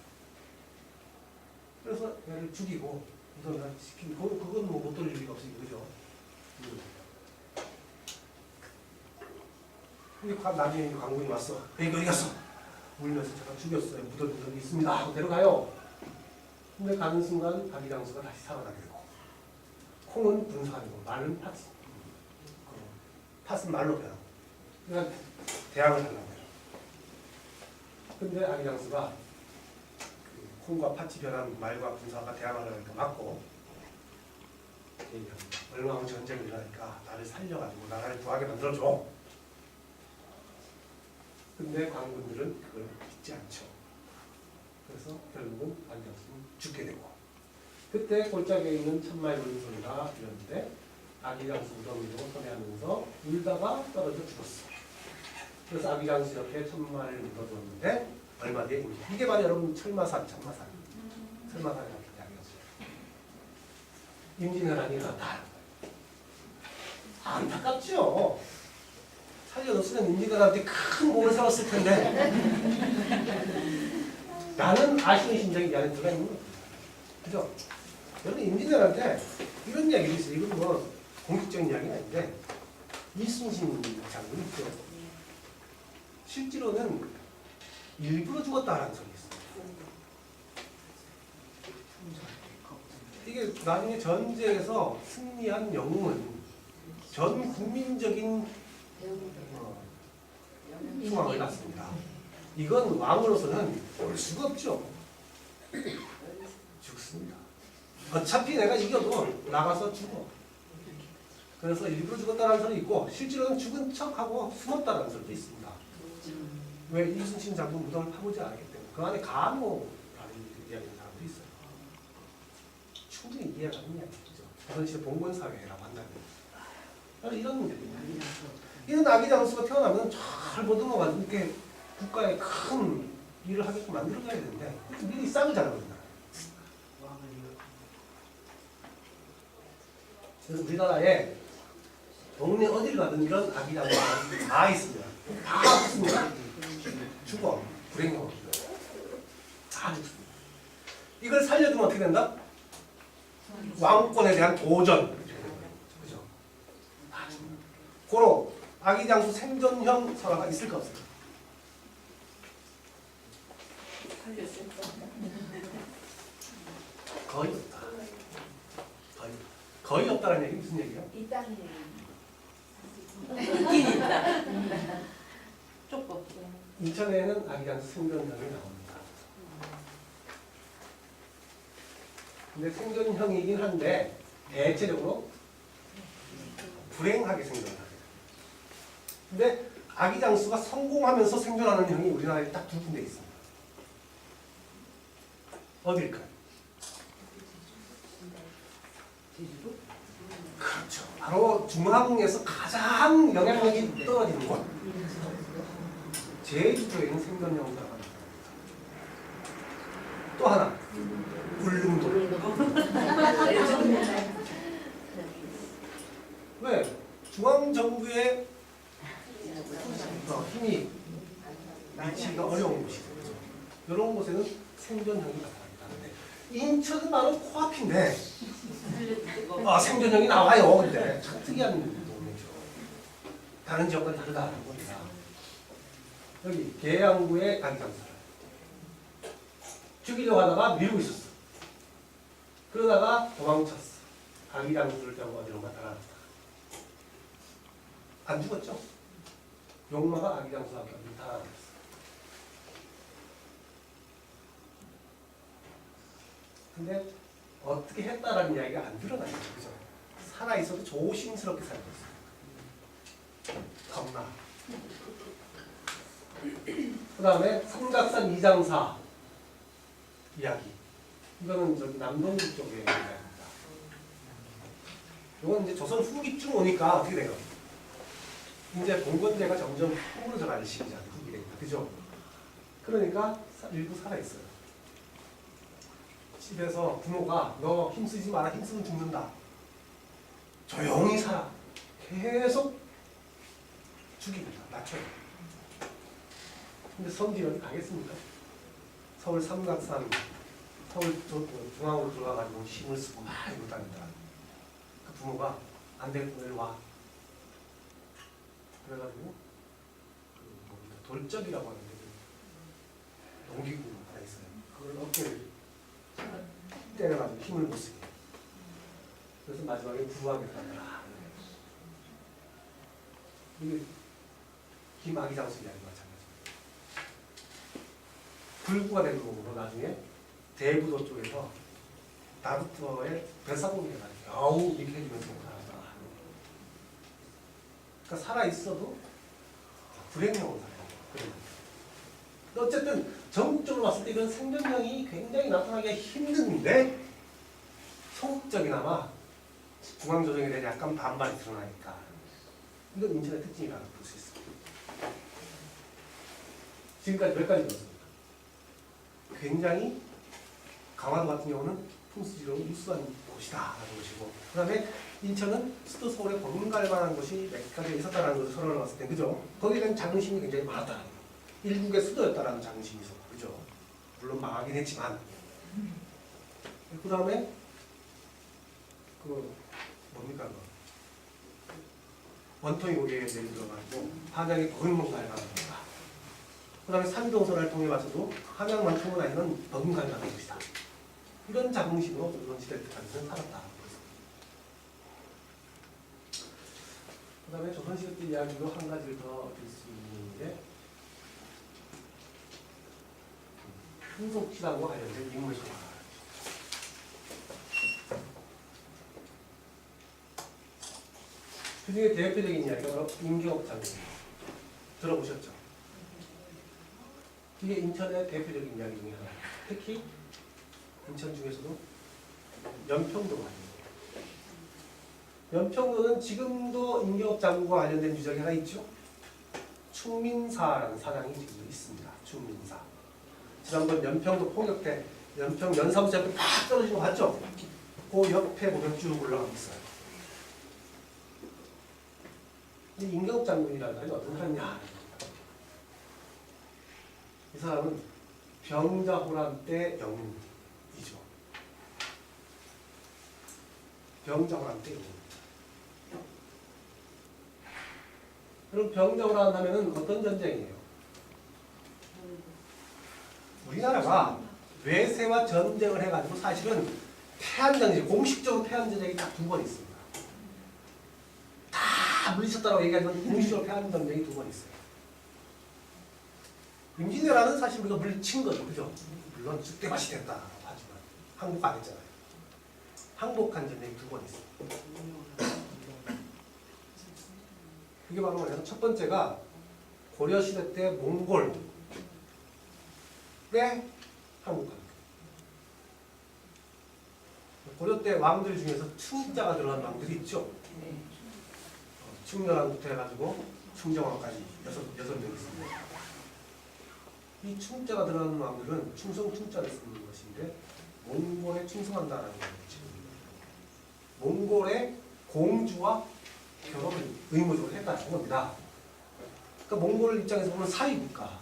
그래서 얘를 죽이고 무덤에다 시키고 그건 뭐 못 돌릴 리가 없으니까 그죠? 근데 나중에 광군이 왔어. 애기 어디 갔어? 울면서 제가 죽였어요. 무덤에 여기 있습니다. 하고 데려가요. 근데 가는 순간 아기 장수가 다시 살아나게 되고 콩은 분사하고 말은 팥. 팥은 말로 변하고. 그러니까 대항을 하려고 해요. 근데 아기 장수가 그 콩과 팥이 변한 말과 분사가 대항을 하니까 맞고 얼마 후 전쟁이 일어나니까 나를 살려가지고 나라를 구하게 만들어줘. 근데 광군들은 그걸 믿지 않죠. 그래서 결국은 아기 장수는 죽게 되고 그때 골짜기에 있는 천마의 울음 소리가 들렸는데 아기 장수 무덤으로 선회하면서 울다가 떨어져 죽었어. 그래서 아기 장수 옆에 천마를 묻어두었는데 얼마 뒤에 이게 바로 여러분 철마산, 천마산. 철마산이라는 이야기였어요. 임진왜란이 일어났다. 안타깝죠. 살려줬으면 임진왜란한테 큰 공을 세웠을 텐데 나는 아쉬운 심정이 이 안에 들어가 있는 거예요. 그죠? 여러분 임진왜란한테 이런 이야기가 있어요. 이건 뭐 공식적인 이야기는 아닌데 이순신 장군 있죠. 실제로는 일부러 죽었다라는 소리 있어요. 이게 나중에 전쟁에서 승리한 영웅은 전 국민적인 흉왕을 낳습니다. 이건 왕으로서는 볼 수가 없죠. 죽습니다. 어차피 내가 이겨도 나가서 죽어. 그래서 일부러 죽었다는 소리 있고 실제로는 죽은 척하고 숨었다는 소리도 있습니다. 왜 이순신 장군 무덤을 파보지 않았기 때문에 그 안에 간호라는 이야기하는 사람도 있어요. 충분히 이해가 가는 이야기죠. 조선시대 봉건사회라고 한다면 이런 문제입니다. 이런 아기 장수가 태어나면 잘 보듬어가지고 이렇게 국가에 큰 일을 하게끔 만들어가야 되는데 미리 싹을 잘라버린다. 그래서 우리나라에 동네 어딜 가든 이런 아기 장수가 다 있습니다. 다 죽습니다. 죽어. 불행하고 다 죽습니다. 이걸 살려두면 어떻게 된다? 왕권에 대한 도전. 그죠? 고로 아기 장수 생존형 설화가 있을까 없을까? 거의 없다. 거의 없다는 얘기 무슨 얘기야? 있다는 있긴 있다. 조금. 인천에는 아기 장수 생존형이 나옵니다. 근데 생존형이긴 한데 대체적으로 불행하게 생존을 하게 돼요. 근데 아기 장수가 성공하면서 생존하는 형이 우리나라에 딱 2군데 있습니다. 어딜까요? 제주도? 그렇죠. 바로 중앙에서 가장 영향력이 떨어지는 곳. 제주도에는 생존형이 나갑니다. 또 하나, 울릉도. 왜? 중앙정부의 힘이 미치기가 어려운 곳이죠. 그죠? 이런 곳에는 생존형이 나타나는데 인천은 바로 코앞인데 생존형이 나와요. 근데 참 특이한 동네죠. 다른 지역과는 다르다는 겁니다. 여기 계양구의 아기 장수를 죽이려고 하다가 밀고 있었어. 그러다가 도망쳤어. 아기 장수를 타고 어디론가 따라갔다. 안 죽었죠? 용마가 아기 장수와 곁을 따라갔어. 근데 어떻게 했다라는 이야기가 안 드러나요. 그죠? 살아있어도 조심스럽게 살고 있어요. 겁나. 그 다음에 삼각산 이장사 이야기. 이거는 저기 남동부 쪽의 이야기입니다. 이건 이제 조선 후기쯤 오니까 어떻게 돼요? 이제 봉건제가 점점 허물어져 가는 시기잖아요. 후기니까. 그죠? 그러니까 일부 살아있어요. 집에서 부모가 너 힘쓰지 마라, 힘쓰면 죽는다. 조용히 살아. 계속 죽입니다. 낮춰요. 근데 성질이 어디 가겠습니까? 서울 삼각산, 서울 중앙으로 들어가가지고 힘을 쓰고 막 이러고 다닌다. 그 부모가 안 되겠구나, 일로 와. 그래가지고 그 뭡니까, 돌적이라고 하는데 그 농기구 하나 있어요. 그걸 어깨를 때려가지고 힘을 못 쓰게. 그래서 마지막에 부하겠다. 이게 김아기 장수 이야기 마찬가지입니다. 불구가 된 거고 나중에 대부도 쪽에서 나루토의 뱃사공이 해가지고 겨우 이렇게 해주면서 살았다. 그러니까 살아 있어도 불행형으로 살아요. 어쨌든 전국적으로 봤을 때 이런 생존형이 굉장히 나타나기가 힘든데 소극적이나마 중앙조정에 대해 약간 반발이 드러나니까 이건 인천의 특징이라고 볼 수 있습니다. 지금까지 몇 가지 배웠습니다. 굉장히 강화도 같은 경우는 풍수지로 우수한 곳이다라는 것이고, 그 다음에 인천은 수도 서울에 버금갈 만한 곳이 몇 가지 있었다는 것을 설명을 봤을 때, 그죠? 거기에 대한 자긍심이 굉장히 많았다는 거예요. 일국의 수도였다라는 자긍심이 있었고, 그죠? 물론 망하긴 했지만. 그 다음에 그 뭡니까 그 원통이 거기에 예를 들어가지고 한양이 버금갈 만한 곳이다. 그 다음에 산동선을 통해 봐서도 함양만큼은 아니면 버금갈 만한 곳이다. 이런 자긍심으로 조선시대까지는 살았다. 그 다음에 조선시대 때 이야기로 한 가지를 더 드릴 수 있는 게 풍속치라고 관련된 인물 소화. 그 중에 대표적인 이야기가 바로 임경옥 장군입니다. 들어보셨죠? 이게 인천의 대표적인 이야기 중에 하나예요. 특히 인천 중에서도 연평도가 아닙니다. 연평도는 지금도 임경옥 장군과 관련된 유적이 하나 있죠. 충민사라는 사당이 지금 있습니다. 충민사. 지난번 연평도 폭격 때 연평 연사무소 옆에 팍 떨어진 거 봤죠? 그 옆에 보면 쭉 올라가고 있어요. 이 임경옥 장군이라는 사람이 어떤 사람이냐? 이 사람은 병자호란 때 영웅이죠. 병자호란 때 영웅. 그럼 병자호란 하면은 어떤 전쟁이에요? 우리나라가 외세와 전쟁을 해가지고 사실은 태안전쟁, 공식적으로 태안전쟁이 딱 두 번 있습니다. 다 물리쳤다고 얘기하지만 공식적으로 태안전쟁이 두 번 있어요. 임진왜란은 사실 우리가 물리친 거죠. 그죠? 물론 쑥대밭이 됐다 하지만 항복 안 했잖아요. 항복한 전쟁이 두 번 있어요. 그게 바로 뭐냐면 첫 번째가 고려시대 때 몽골에 항복합니다. 고려 때 왕들 중에서 충자가 들어간 왕들이 있죠. 충렬왕부터 해가지고 충정왕까지 여섯 명 있습니다. 이 충자가 들어가는 왕들은 충성 충자를 쓰는 것인데 몽골에 충성한다라는 거죠. 몽골의 공주와 결혼을 의무적으로 했다는 겁니다. 그러니까 몽골 입장에서 보면 사위국가,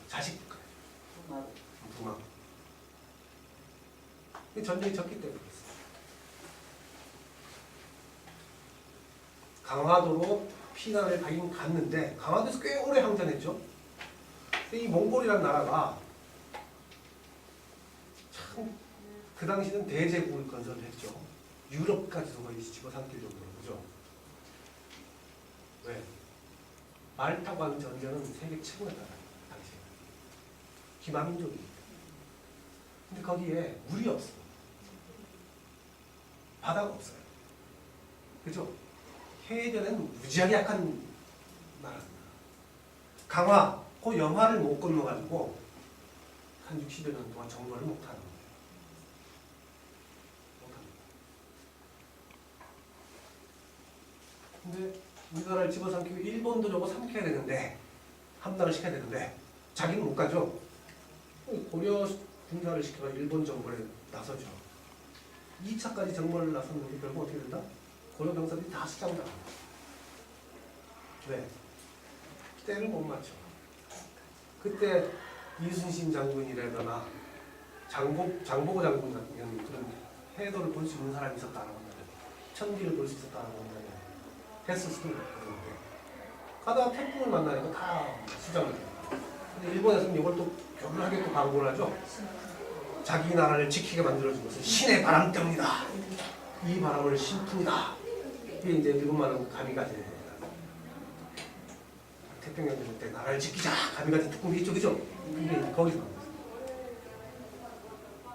자식국가예요. 부마. 이 전쟁이 졌기 때문에 그렇습니다. 강화도로 피난을 가긴 갔는데 강화도에서 꽤 오래 항전했죠. 이 몽골이라는 나라가 참 그 당시는 대제국을 건설을 했죠. 유럽까지도 거의 집어삼킬 정도로. 그죠? 왜? 말 타고 하는 전쟁은 세계 최고였다. 당시에. 기마민족이에요. 근데 거기에 물이 없어. 바다가 없어요. 그죠? 해전에는 무지하게 약한 나라입니다. 강화, 그 영하를 못 건너가지고 한 60여 년 동안 정벌을 못하는 거예요. 근데 우리나라를 집어삼키고 일본도 저거 삼켜야 되는데 함락을 시켜야 되는데 자기는 못 가죠. 고려 군사를 시켜서 일본 정벌에 나서죠. 2차까지 정벌을 나섰는데 결국 어떻게 된다? 고려 병사들이 다 수장당합니다. 왜? 때를 못 맞춰. 그때 이순신 장군이라거나 장보고 장군 같은 그런 해도를 볼 수 있는 사람이 있었다라고 한다면, 천기를 볼 수 있었다라고 한다면 했을 수도 있거든요. 가다가 태풍을 만나니까 다 수장을 해요. 근데 일본에서는 이걸 또 교묘하게 또 광고를 하죠. 자기 나라를 지키게 만들어준 것은 신의 바람 때문이다. 이 바람을 신풍이다. 이게 이제 일본말은 가미가제. 태평양전 때 나라를 지키자. 가미가제 특공대 있죠, 그죠? 그게 이제 거기서 나온 거예요.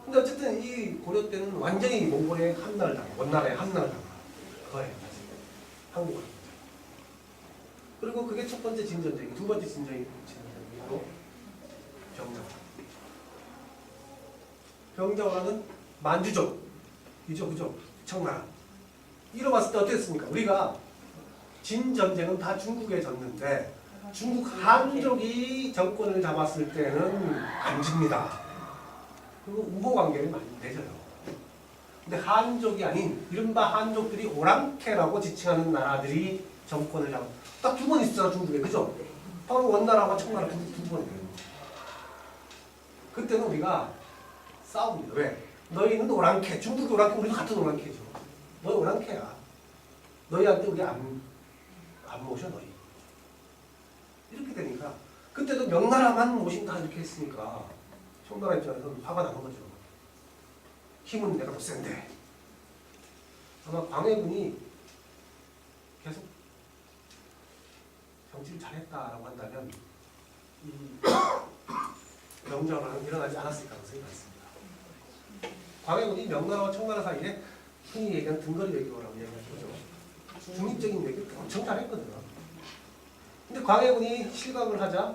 근데 어쨌든 이 고려 때는 완전히 몽골의 함락을 당해, 원나라의 함락을 당해. 거예요, 한국은. 그리고 그게 첫 번째 진전쟁이, 두 번째 진전쟁이 바로 병자호란. 병자호란은 만주족이죠, 그죠? 청나라. 이뤄봤을 때 어땠습니까? 우리가 진 전쟁은 다 중국에 졌는데 중국 한족이 정권을 잡았을 때는 안 집니다. 그리고 우호 관계를 많이 맺어요. 근데 한족이 아닌 이른바 한족들이 오랑캐라고 지칭하는 나라들이 정권을 잡아. 딱 두 번 있었잖아, 중국에. 그죠? 바로 원나라와 청나라 두 번이에요. 그때는 우리가 싸웁니다. 왜? 너희는 오랑캐, 중국이 오랑캐, 우리도 같은 오랑캐죠. 너 오랑캐야. 너희한테 우리 안 모셔, 너희. 이렇게 되니까 그때도 명나라만 모신다 이렇게 했으니까 청나라 입장에서는 화가 나는 거죠. 힘은 내가 더 센데. 아마 광해군이 계속 정치를 잘했다라고 한다면 이 병자호란은 일어나지 않았을 가능성이 많습니다. 광해군이 명나라와 청나라 사이에 흔히 얘기하는 등거리 외교라고 얘기하는 거죠. 중립적인 외교 엄청 잘했거든요. 근데 광해군이 실각을 하자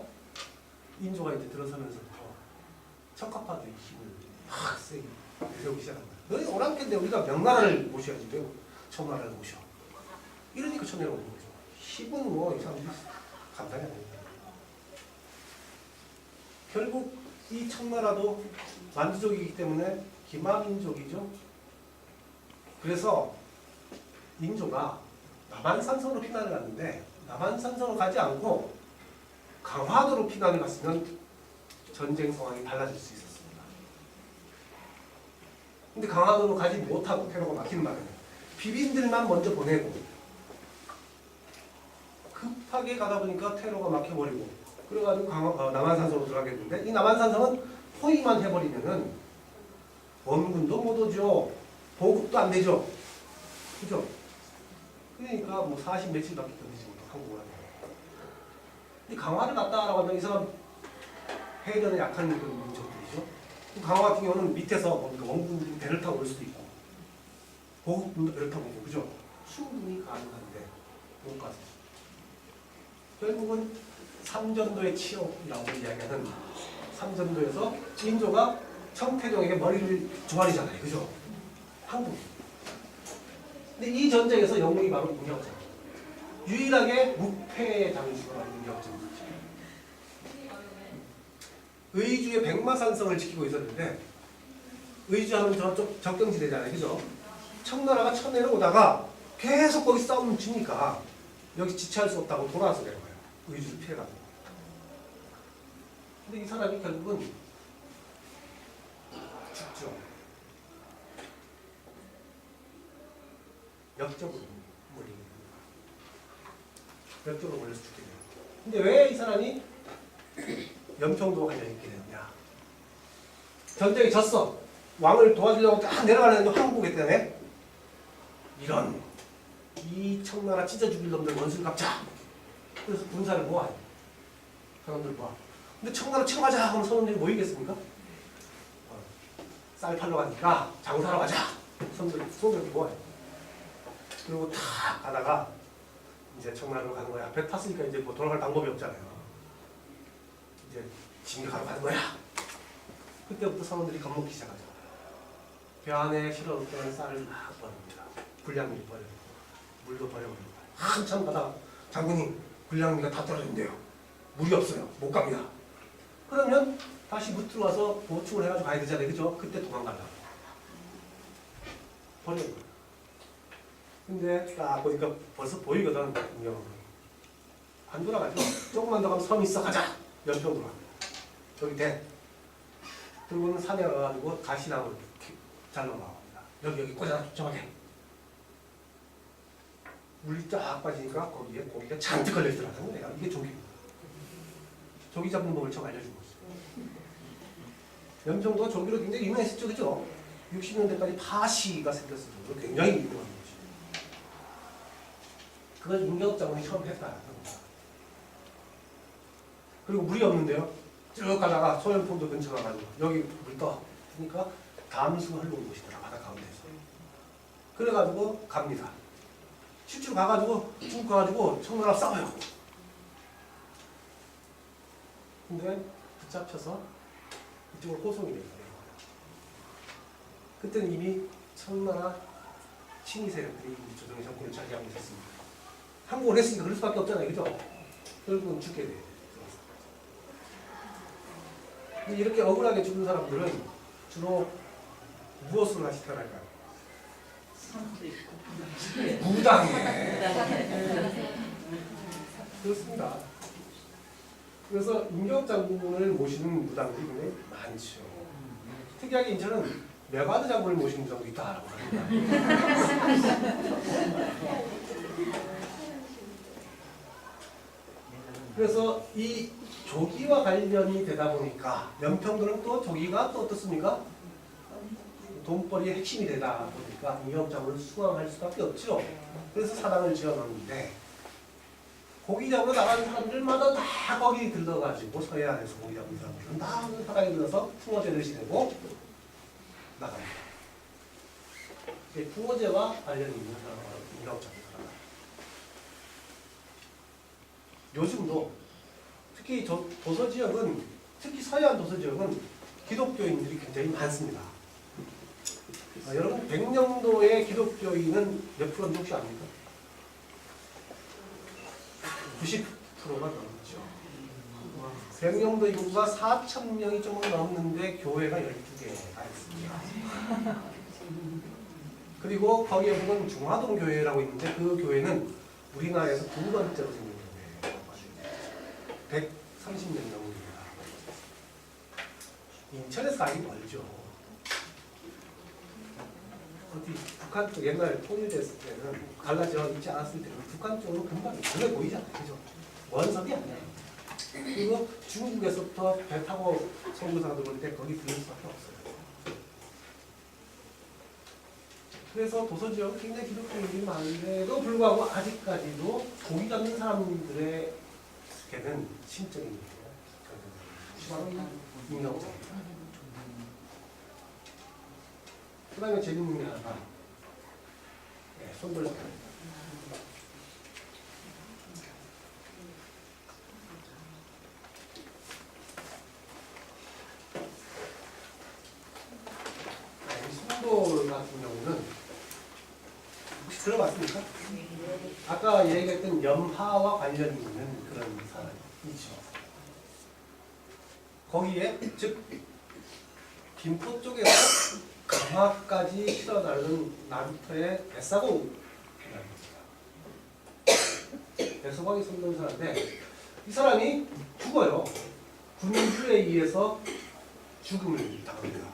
인조가 이제 들어서면서부터 척화파도의 힘을 확 세게 내세우기 시작한 거야. 너희 오랑캐인데 우리가 명나라를 모셔야지 왜 청나라를 모셔? 이러니까 쳐내려오는 거죠. 힘은 뭐 이 사람들이 감당이 안 됩니다. 결국 이 청나라도 만주족이기 때문에 기마민족이죠. 그래서 인조가 남한산성으로 피난을 갔는데 남한산성으로 가지 않고 강화도로 피난을 갔으면 전쟁 상황이 달라질 수 있었습니다. 근데 강화도로 가지 못하고 테러가 막히는 바람에 비빈들만 먼저 보내고 급하게 가다 보니까 테러가 막혀버리고 그래가지고 남한산성으로 들어가게 됐는데 이 남한산성은 포위만 해버리면은 원군도 못 오죠. 보급도 안 되죠. 그죠? 그러니까 뭐 40 며칠밖에 견디지 못하고 한국을 하는 거예요. 이 강화를 갔다라고 하면 이 사람 해전에 약한 그런 민족들이죠. 강화 같은 경우는 밑에서 원군들이 배를 타고 올 수도 있고 보급군도 배를 타고 오고 그죠? 충분히 가능한데 못 가서 결국은 삼전도의 치욕이라고 이야기하는 삼전도에서 인조가 청태종에게 머리를 조아리잖아요. 그죠? 한국. 근데 이 전쟁에서 영웅이 바로 임혁정. 유일하게 무패의 장수가 바로 임혁정이죠. 의주의 백마산성을 지키고 있었는데 의주하면 저쪽 적경지대잖아요. 그죠? 청나라가 쳐내려오다가 계속 거기 싸움을 치니까 여기 지체할 수 없다고 돌아와서 내려가요. 의주를 피해가지고. 근데 이 사람이 결국은 죽죠. 역적으로 몰리게 됩니다. 역적으로 몰려서 죽게 돼요. 근데 왜 이 사람이 연평도 관련이 있게 되느냐. 전쟁에 졌어. 왕을 도와주려고 딱 내려가려는데 황국에 때문에 이런 이 청나라 찢어 죽일 놈들 원수를 갚자. 그래서 군사를 모아요. 사람들 모아. 근데 청나라 치러 가자 하면 선원들이 모이겠습니까? 쌀 팔러 가니까 장사하러 가자. 선원들이 모아요. 그리고 탁 가다가 이제 청나라로 가는 거야. 배 탔으니까 이제 뭐 돌아갈 방법이 없잖아요. 이제 진격하러 가는 거야. 그때부터 선원들이 겁먹기 시작하죠. 배 안에 실어놓던 쌀을 막 버립니다. 불량미를 버려요. 물도 버려버립니다. 한참 가다가 장군님 불량미가 다 떨어진대요. 물이 없어요. 못 갑니다. 그러면 다시 못 들어와서 보충을 해가지고 가야 되잖아요. 그죠? 그때 도망가려고. 버리는 거예요. 근데 딱 보니까 벌써 보이거든. 분명은. 안 돌아가죠. 조금만 더 가면 섬이 있어. 가자. 연평 돌아. 여기 대. 그리고는 산에 가가지고 가시나무를 잘라 나옵니다. 여기 꽂아놔. 정확해. 물이 쫙 빠지니까 거기에 고기가 잔뜩 걸려있더라고요. 내가 이게 조기입니다. 조기 잡는 법을 좀 알려주고 있어요. 연평도가 조기로 굉장히 유명했었죠. 그죠? 60년대까지 파시가 생겼을 정도로 굉장히 유명한 곳이에요. 그걸 임경업 장군이 처음 했다. 그리고 물이 없는데요. 쭉 가다가 소연포도 근처 가가지고 여기 물 떠. 그러니까 담수가 흘러온 곳이더라. 바다 가운데서. 그래가지고 갑니다. 실제로 가가지고 쭉 가가지고 청나라 싸워요. 근데 붙잡혀서 이쪽으로 호송이 돼요. 그때는 이미 청나라 친위 세력들이 조정의 정권을 차지하고 있었습니다. 항복을 했으니까 그럴 수밖에 없잖아요. 그죠? 결국은 죽게 돼요. 이렇게 억울하게 죽은 사람들은 주로 무엇으로 다시 태어날까요? 산도 있고. 무당에. 그렇습니다. 그래서 임경업 장군을 모시는 무당들이 굉장히 많죠. 특이하게 인천은 메가드 장군을 모시는 무당도 있다라고 합니다. 그래서 이 조기와 관련이 되다 보니까 연평도는 또 조기가 또 어떻습니까? 돈벌이의 핵심이 되다 보니까 임경업 장군을 수강할 수밖에 없죠. 그래서 사당을 지어놨는데 고기 잡으러 나가는 사람들마다 다 거기 들러가지고 서해안에서 고기 잡는 사람들은 다 사당에 들어서 풍어제를 지내고 나갑니다. 풍어제와 관련이 있는 사람은 임경업 장군. 요즘도 특히 도서 지역은 특히 서해안 도서 지역은 기독교인들이 굉장히 많습니다. 여러분 백령도의 기독교인은 몇 프로인지 혹시 압니까? 90%가 넘죠. 백령도 인구가 4,000명이 조금 넘는데 교회가 12개가 있습니다. 그리고 거기에 보면 중화동 교회라고 있는데 그 교회는 우리나라에서 두 번째로 생긴 130년 넘습니다. 인천에서 가기 멀죠. 어디 북한 쪽 옛날에 통일됐을 때는 갈라져 있지 않았을 때는 북한 쪽으로 금방 눈에 보이잖아요. 그죠? 원섭이 아니에요. 그리고 중국에서부터 배 타고 선교사가 들어올 때 거기 들릴 수밖에 없어요. 그래서 도서지역은 굉장히 기독교인들이 많은데도 불구하고 아직까지도 고기 잡는 사람들의 걔는 신적인 거예요. 임경업자입니다. 그 다음에 재밌는 게 하나가 손돌사입니다. 손돌 같은 경우는 혹시 들어봤습니까? 아까 얘기했던 염하와 관련이 있는 그런 사람이죠. 거기에 즉 김포 쪽에서 강화까지 실어 나르는 나루터의 뱃사공 해당입니다. 뱃사공이 손동사인데 이 사람이 죽어요. 군주에 의해서 죽음을 당합니다.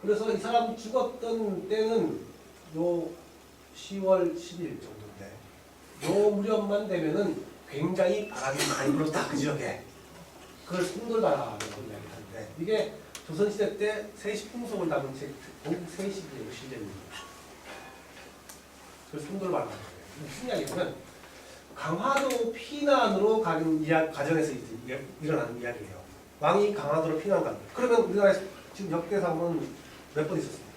그래서 이 사람 죽었던 때는 요 10월 10일 정도인데 요 무렵만 되면은 굉장히 바람이 많이 불었다 그 지역에. 그걸 손돌바람이라고 이야기하는데 이게 조선시대 때 세시풍속을 담은 책 공국 세시기의 실제입니다. 그걸 손돌바람이라고 해요. 무슨 이야기냐면 강화도 피난으로 가는 과정에서 일어나는 이야기예요. 왕이 강화도로 피난 간다. 그러면 우리나라에서 지금 역대상은 몇 번 있었습니다.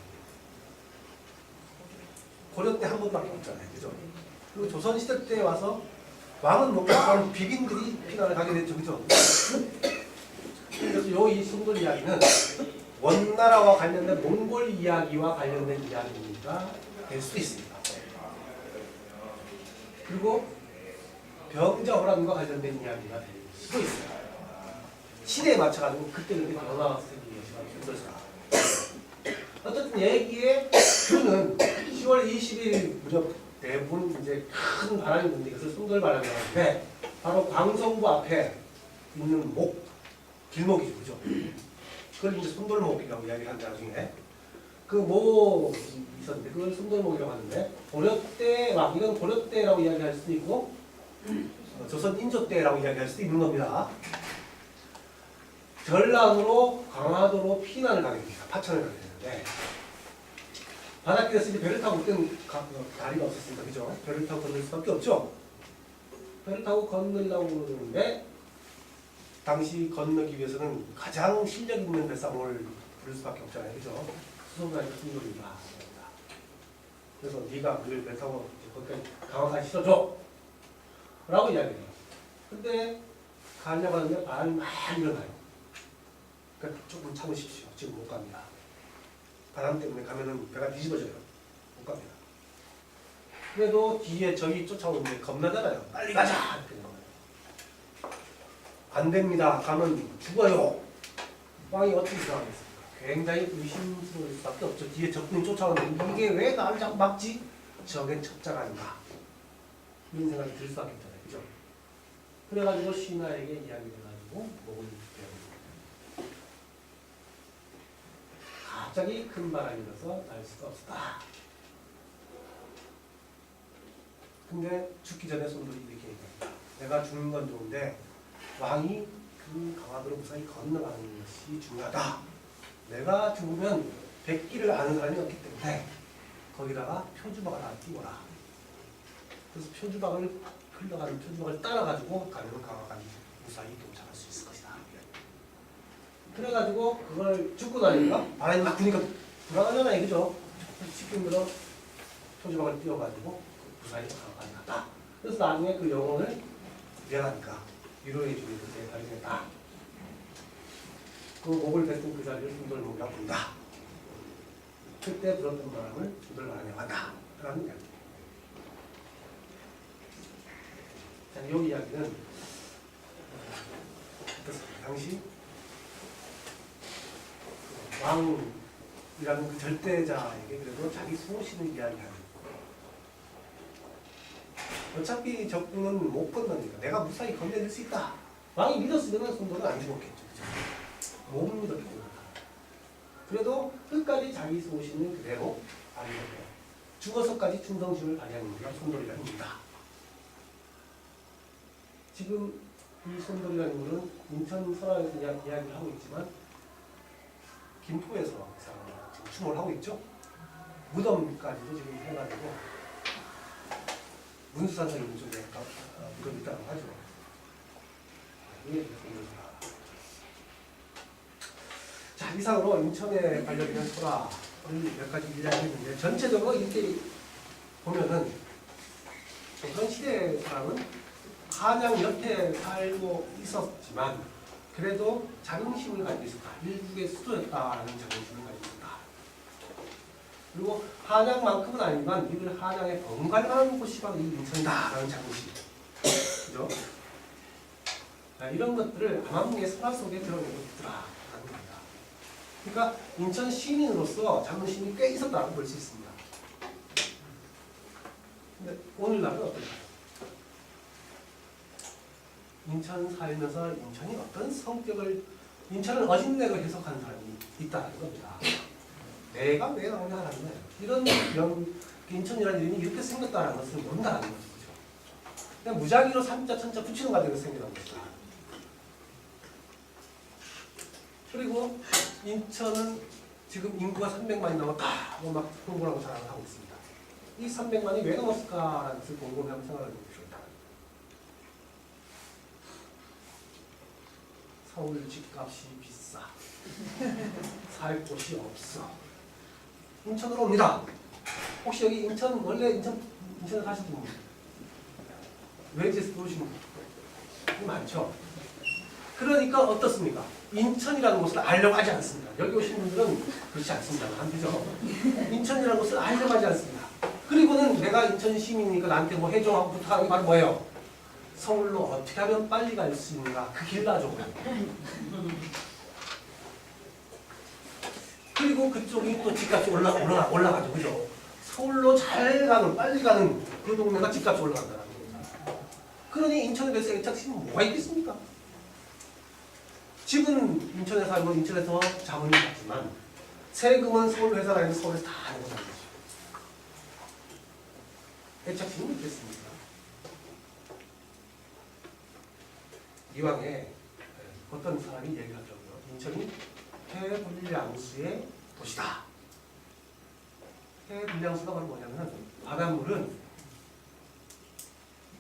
고려 때 한 번밖에 없잖아요. 그죠? 그리고 조선시대 때 와서 왕은 못 가고 비빈들이 피난을 가게 됐죠. 그죠? 그래서 이 손돌 이야기는 원나라와 관련된 몽골 이야기와 관련된 이야기가 될 수 있습니다. 그리고 병자호란과 관련된 이야기가 될 수도 있어요. 시대에 맞춰가지고 그때 그때 변화가 생기게 만들어서 어쨌든 얘기의 주는 10월 20일 무렵 대부분 이제 큰 바람이 부는데 이것을 송돌바람이라고 하는데 바로 광성구 앞에 있는 길목이죠, 그죠? 그걸 이제 송돌목이라고 이야기하는데 나중에 그 목이 있었는데 그걸 송돌목이라고 하는데 고려 때 이건 고려 때라고 이야기할 수도 있고 조선 인조 때라고 이야기할 수도 있는 겁니다. 전랑으로 강화도로 피난을 가게 됩니다. 파천을 가게 되는데 바닷길에서 이제 배를 타고 그때는 다리가 없었으니까 그죠? 배를 타고 건널 수밖에 없죠. 배를 타고 건너려고 그러는데 당시 건너기 위해서는 가장 실력 있는 뱃사공을 부를 수밖에 없잖아요, 그죠? 수송가니까 순돌이다. 그래서 네가 배 타고 거기까지 강화까지 실어줘, 라고 이야기해요. 근데 가려고 하는데 바람이 막 일어나요. 그러니까 조금 참으십시오. 지금 못 갑니다. 바람 때문에 가면은 배가 뒤집어져요. 못 갑니다. 그래도 뒤에 적이 쫓아오는데 겁나잖아요. 빨리 가자! 이렇게 나와요. 안 됩니다. 가면 죽어요. 왕이 어떻게 생각하겠습니까? 굉장히 의심스러울 수밖에 없죠. 뒤에 적군이 쫓아오는데 이게 왜 나를 자꾸 막지? 적엔 첩자가 아닌가. 이런 생각이 들 수밖에 없잖아요. 그죠? 그래가지고 신하에게 이야기를 해가지고 목을 베어줍니다. 갑자기 큰 바람이 일어서 날 수가 없었다. 근데 죽기 전에 손들이 이렇게 얘기합니다. 내가 죽는 건 좋은데 왕이 그 강화도를 무사히 건너가는 것이 중요하다. 내가 죽으면 백기를 아는 사람이 없기 때문에 거기다가 표주박을 하나 띄워라. 그래서 흘러가는 표주박을 따라가지고 가면 강화까지 무사히 도착할 수 있을 것이다. 그래가지고 그걸 죽고 나니까 바람이 막 부니까 불안하잖아요, 그죠? 쉽게 물어 표주박을 띄워가지고 무사히 강화까지 갔다. 그래서 나중에 그 영혼을 미안하니까 위로해 주는 그때 발견했다. 그 목을 뱉은 그 자리를 순돌목이라고 부른다. 그때 불었던 바람을 순돌바람이라고 한다. 라는 이야기입니다. 자, 이 이야기는 어떻습니까? 당시 왕이라는 그 절대자에게 그래도 자기 수호신을 이야기하는, 어차피 적군은 못 건너니까 내가 무사히 건너릴 수 있다. 왕이 믿었으면 손도는 안 죽었겠죠. 못 믿었기 때문에. 그래도 끝까지 자기 수호신을 그대로 발휘하고 죽어서까지 충성심을 발휘하는 게 손돌이라는 겁니다. 지금 이 손돌이라는 인물은 인천 설화에서 이야기를 하고 있지만 김포에서 지금 추모를 하고 있죠. 무덤까지도 지금 해가지고 문수산성 있는 쪽에 무덤이 있다고 하죠. 자, 이상으로 인천에 관련된 설화를 몇 가지 이야기했는데 전체적으로 이렇게 보면은 조선 시대 사람은 한양 옆에 살고 있었지만 그래도 자긍심을 가지고 있었다. 일국의 수도였다라는 자긍심을 가지고 있었다. 그리고 한양만큼은 아니지만 이들 한양에 번갈아가는 곳이 바로 이 인천이다라는 자긍심. 그죠? 자, 이런 것들을 암암리의 설화 속에 드러내고 있더라라는 겁니다. 그러니까 인천 시민으로서 자긍심이 꽤 있었다고 볼 수 있습니다. 근데 오늘날은 어떨까요? 인천 살면서 인천이 어떤 성격을, 인천을 어진내로 해석하는 사람이 있다는 겁니다. 내가 왜 나오냐 하는 거예요. 이런 인천이라는 이름이 이렇게 생겼다는 것을 모른다는 거죠. 그냥 무작위로 삼자 천자 붙이는 과정에서 생겨난 것이다. 그리고 인천은 지금 인구가 300만이 넘었다 하고 막 홍보를 하고 자랑을 하고 있습니다. 이 300만이 왜 넘었을까라는 것을 곰곰이 한번 생각해 봅시다. 서울 집값이 비싸. 살 곳이 없어. 인천으로 옵니다. 혹시 여기 인천, 원래 인천에 사시는 분, 외지에서 들어오시는 분 많죠? 그러니까 어떻습니까? 인천이라는 곳을 알려고 하지 않습니다. 여기 오신 분들은 그렇지 않습니다. 한편죠. 인천이라는 곳을 알려고 하지 않습니다. 그리고는 내가 인천 시민이니까 나한테 뭐 해줘 하고 부탁하는 게 바로 뭐예요? 서울로 어떻게 하면 빨리 갈 수 있는가 그 길 놔줘. 그리고 그쪽이 또 집값이 올라가죠. 그죠? 서울로 잘 가는, 빨리 가는 그 동네가 집값이 올라간다는 겁니다. 그러니 인천에 대해서 애착심은 뭐가 있겠습니까? 집은 인천에 살고 인천에서 자본이 받지만 세금은 서울 회사가 있는 서울에서 다 내고 사는 거죠. 애착심은 있겠습니까? 이왕에 어떤 사람이 얘기하더라고요. 인천이 해불량수의 도시다. 해불량수가 바로 뭐냐면 바닷물은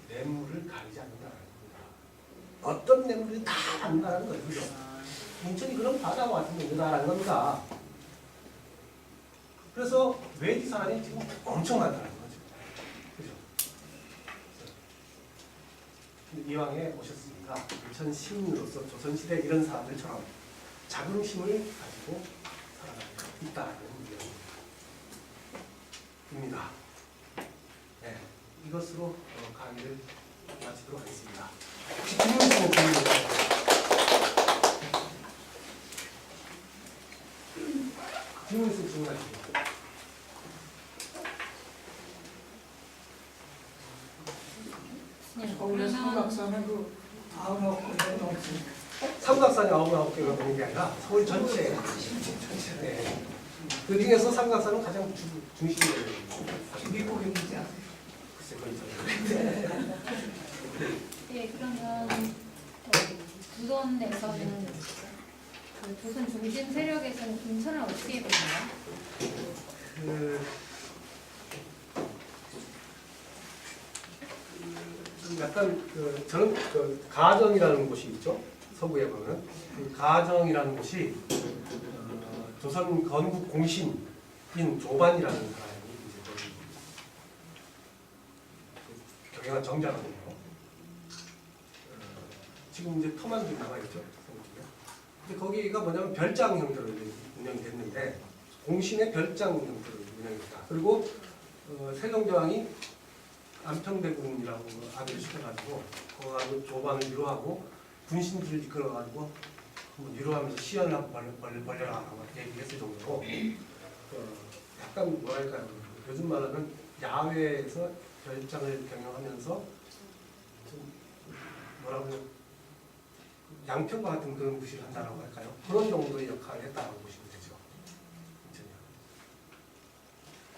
냇물을 가리지 않는다는 겁니다. 어떤 냇물이 다 난다는 거예요. 그죠? 인천이 그런 바다와 같은 데다라는 겁니다. 그래서 외지 사람이 지금 엄청 많다는 거죠. 그죠? 이왕에 오셨으니까 인천 시민으로서 조선시대 이런 사람들처럼 자긍심을 가지고 살아가고 있다는 내용입니다. 네, 이것으로 강의를 마치도록 하겠습니다. 혹시 질문 있으면 질문해주세요. 질문 있으면 질문하시죠. 서울의 삼각산에도 9개가 넘습니다. 삼각산이 9개가 되는 게 아니라 서울 전체. 네. 그 중에서 삼각산은 가장 중심이에요. 미국에 있지 않아요? 글쎄, 거기서. 예, 그러면 조선에서는 그 조선 중심 세력에서는 인천을 어떻게 보나요? 약간 저는 가정이라는 곳이 있죠. 서구에 보면 그 가정이라는 곳이 조선 건국 공신인 조반이라는 사람이 이제 경영한 정자거든요. 지금 이제 터만 좀 나와 있죠. 근데 거기가 뭐냐면 별장 형태로 이제 운영이 됐는데 공신의 별장 형태로 운영이 됐다. 그리고 세종대왕이 안평대군이라고 아들을 시켜가지고 거기서 조반을 위로하고 군신들을 이끌어가지고 위로하면서 시연을 한번 벌려라 라고 얘기했을 정도로 약간 뭐랄까요, 요즘 말하는 야외에서 별장을 경영하면서 좀 뭐라고 해요, 양평과 같은 그런 구실을 한다라고 할까요? 그런 정도의 역할을 했다고 보시면 되죠.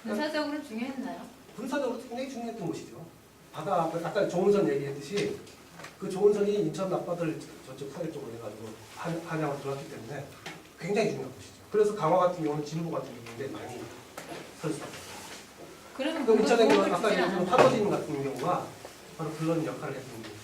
군사적으로 중요했나요? 군사적으로 굉장히 중요했던 곳이죠. 바다, 아까 조은선 얘기했듯이 그 조은선이 인천 앞바다를 저쪽 서해 쪽으로 해가지고 한양으로 들어왔기 때문에 굉장히 중요한 곳이죠. 그래서 강화 같은 경우는 진보 같은 경우는 굉장히 많이 설 수 있어요. 그러면 인천의 도움을 아까 주질 얘기한 않았나요? 화거진 같은 경우가 바로 그런 역할을 했던 거예요.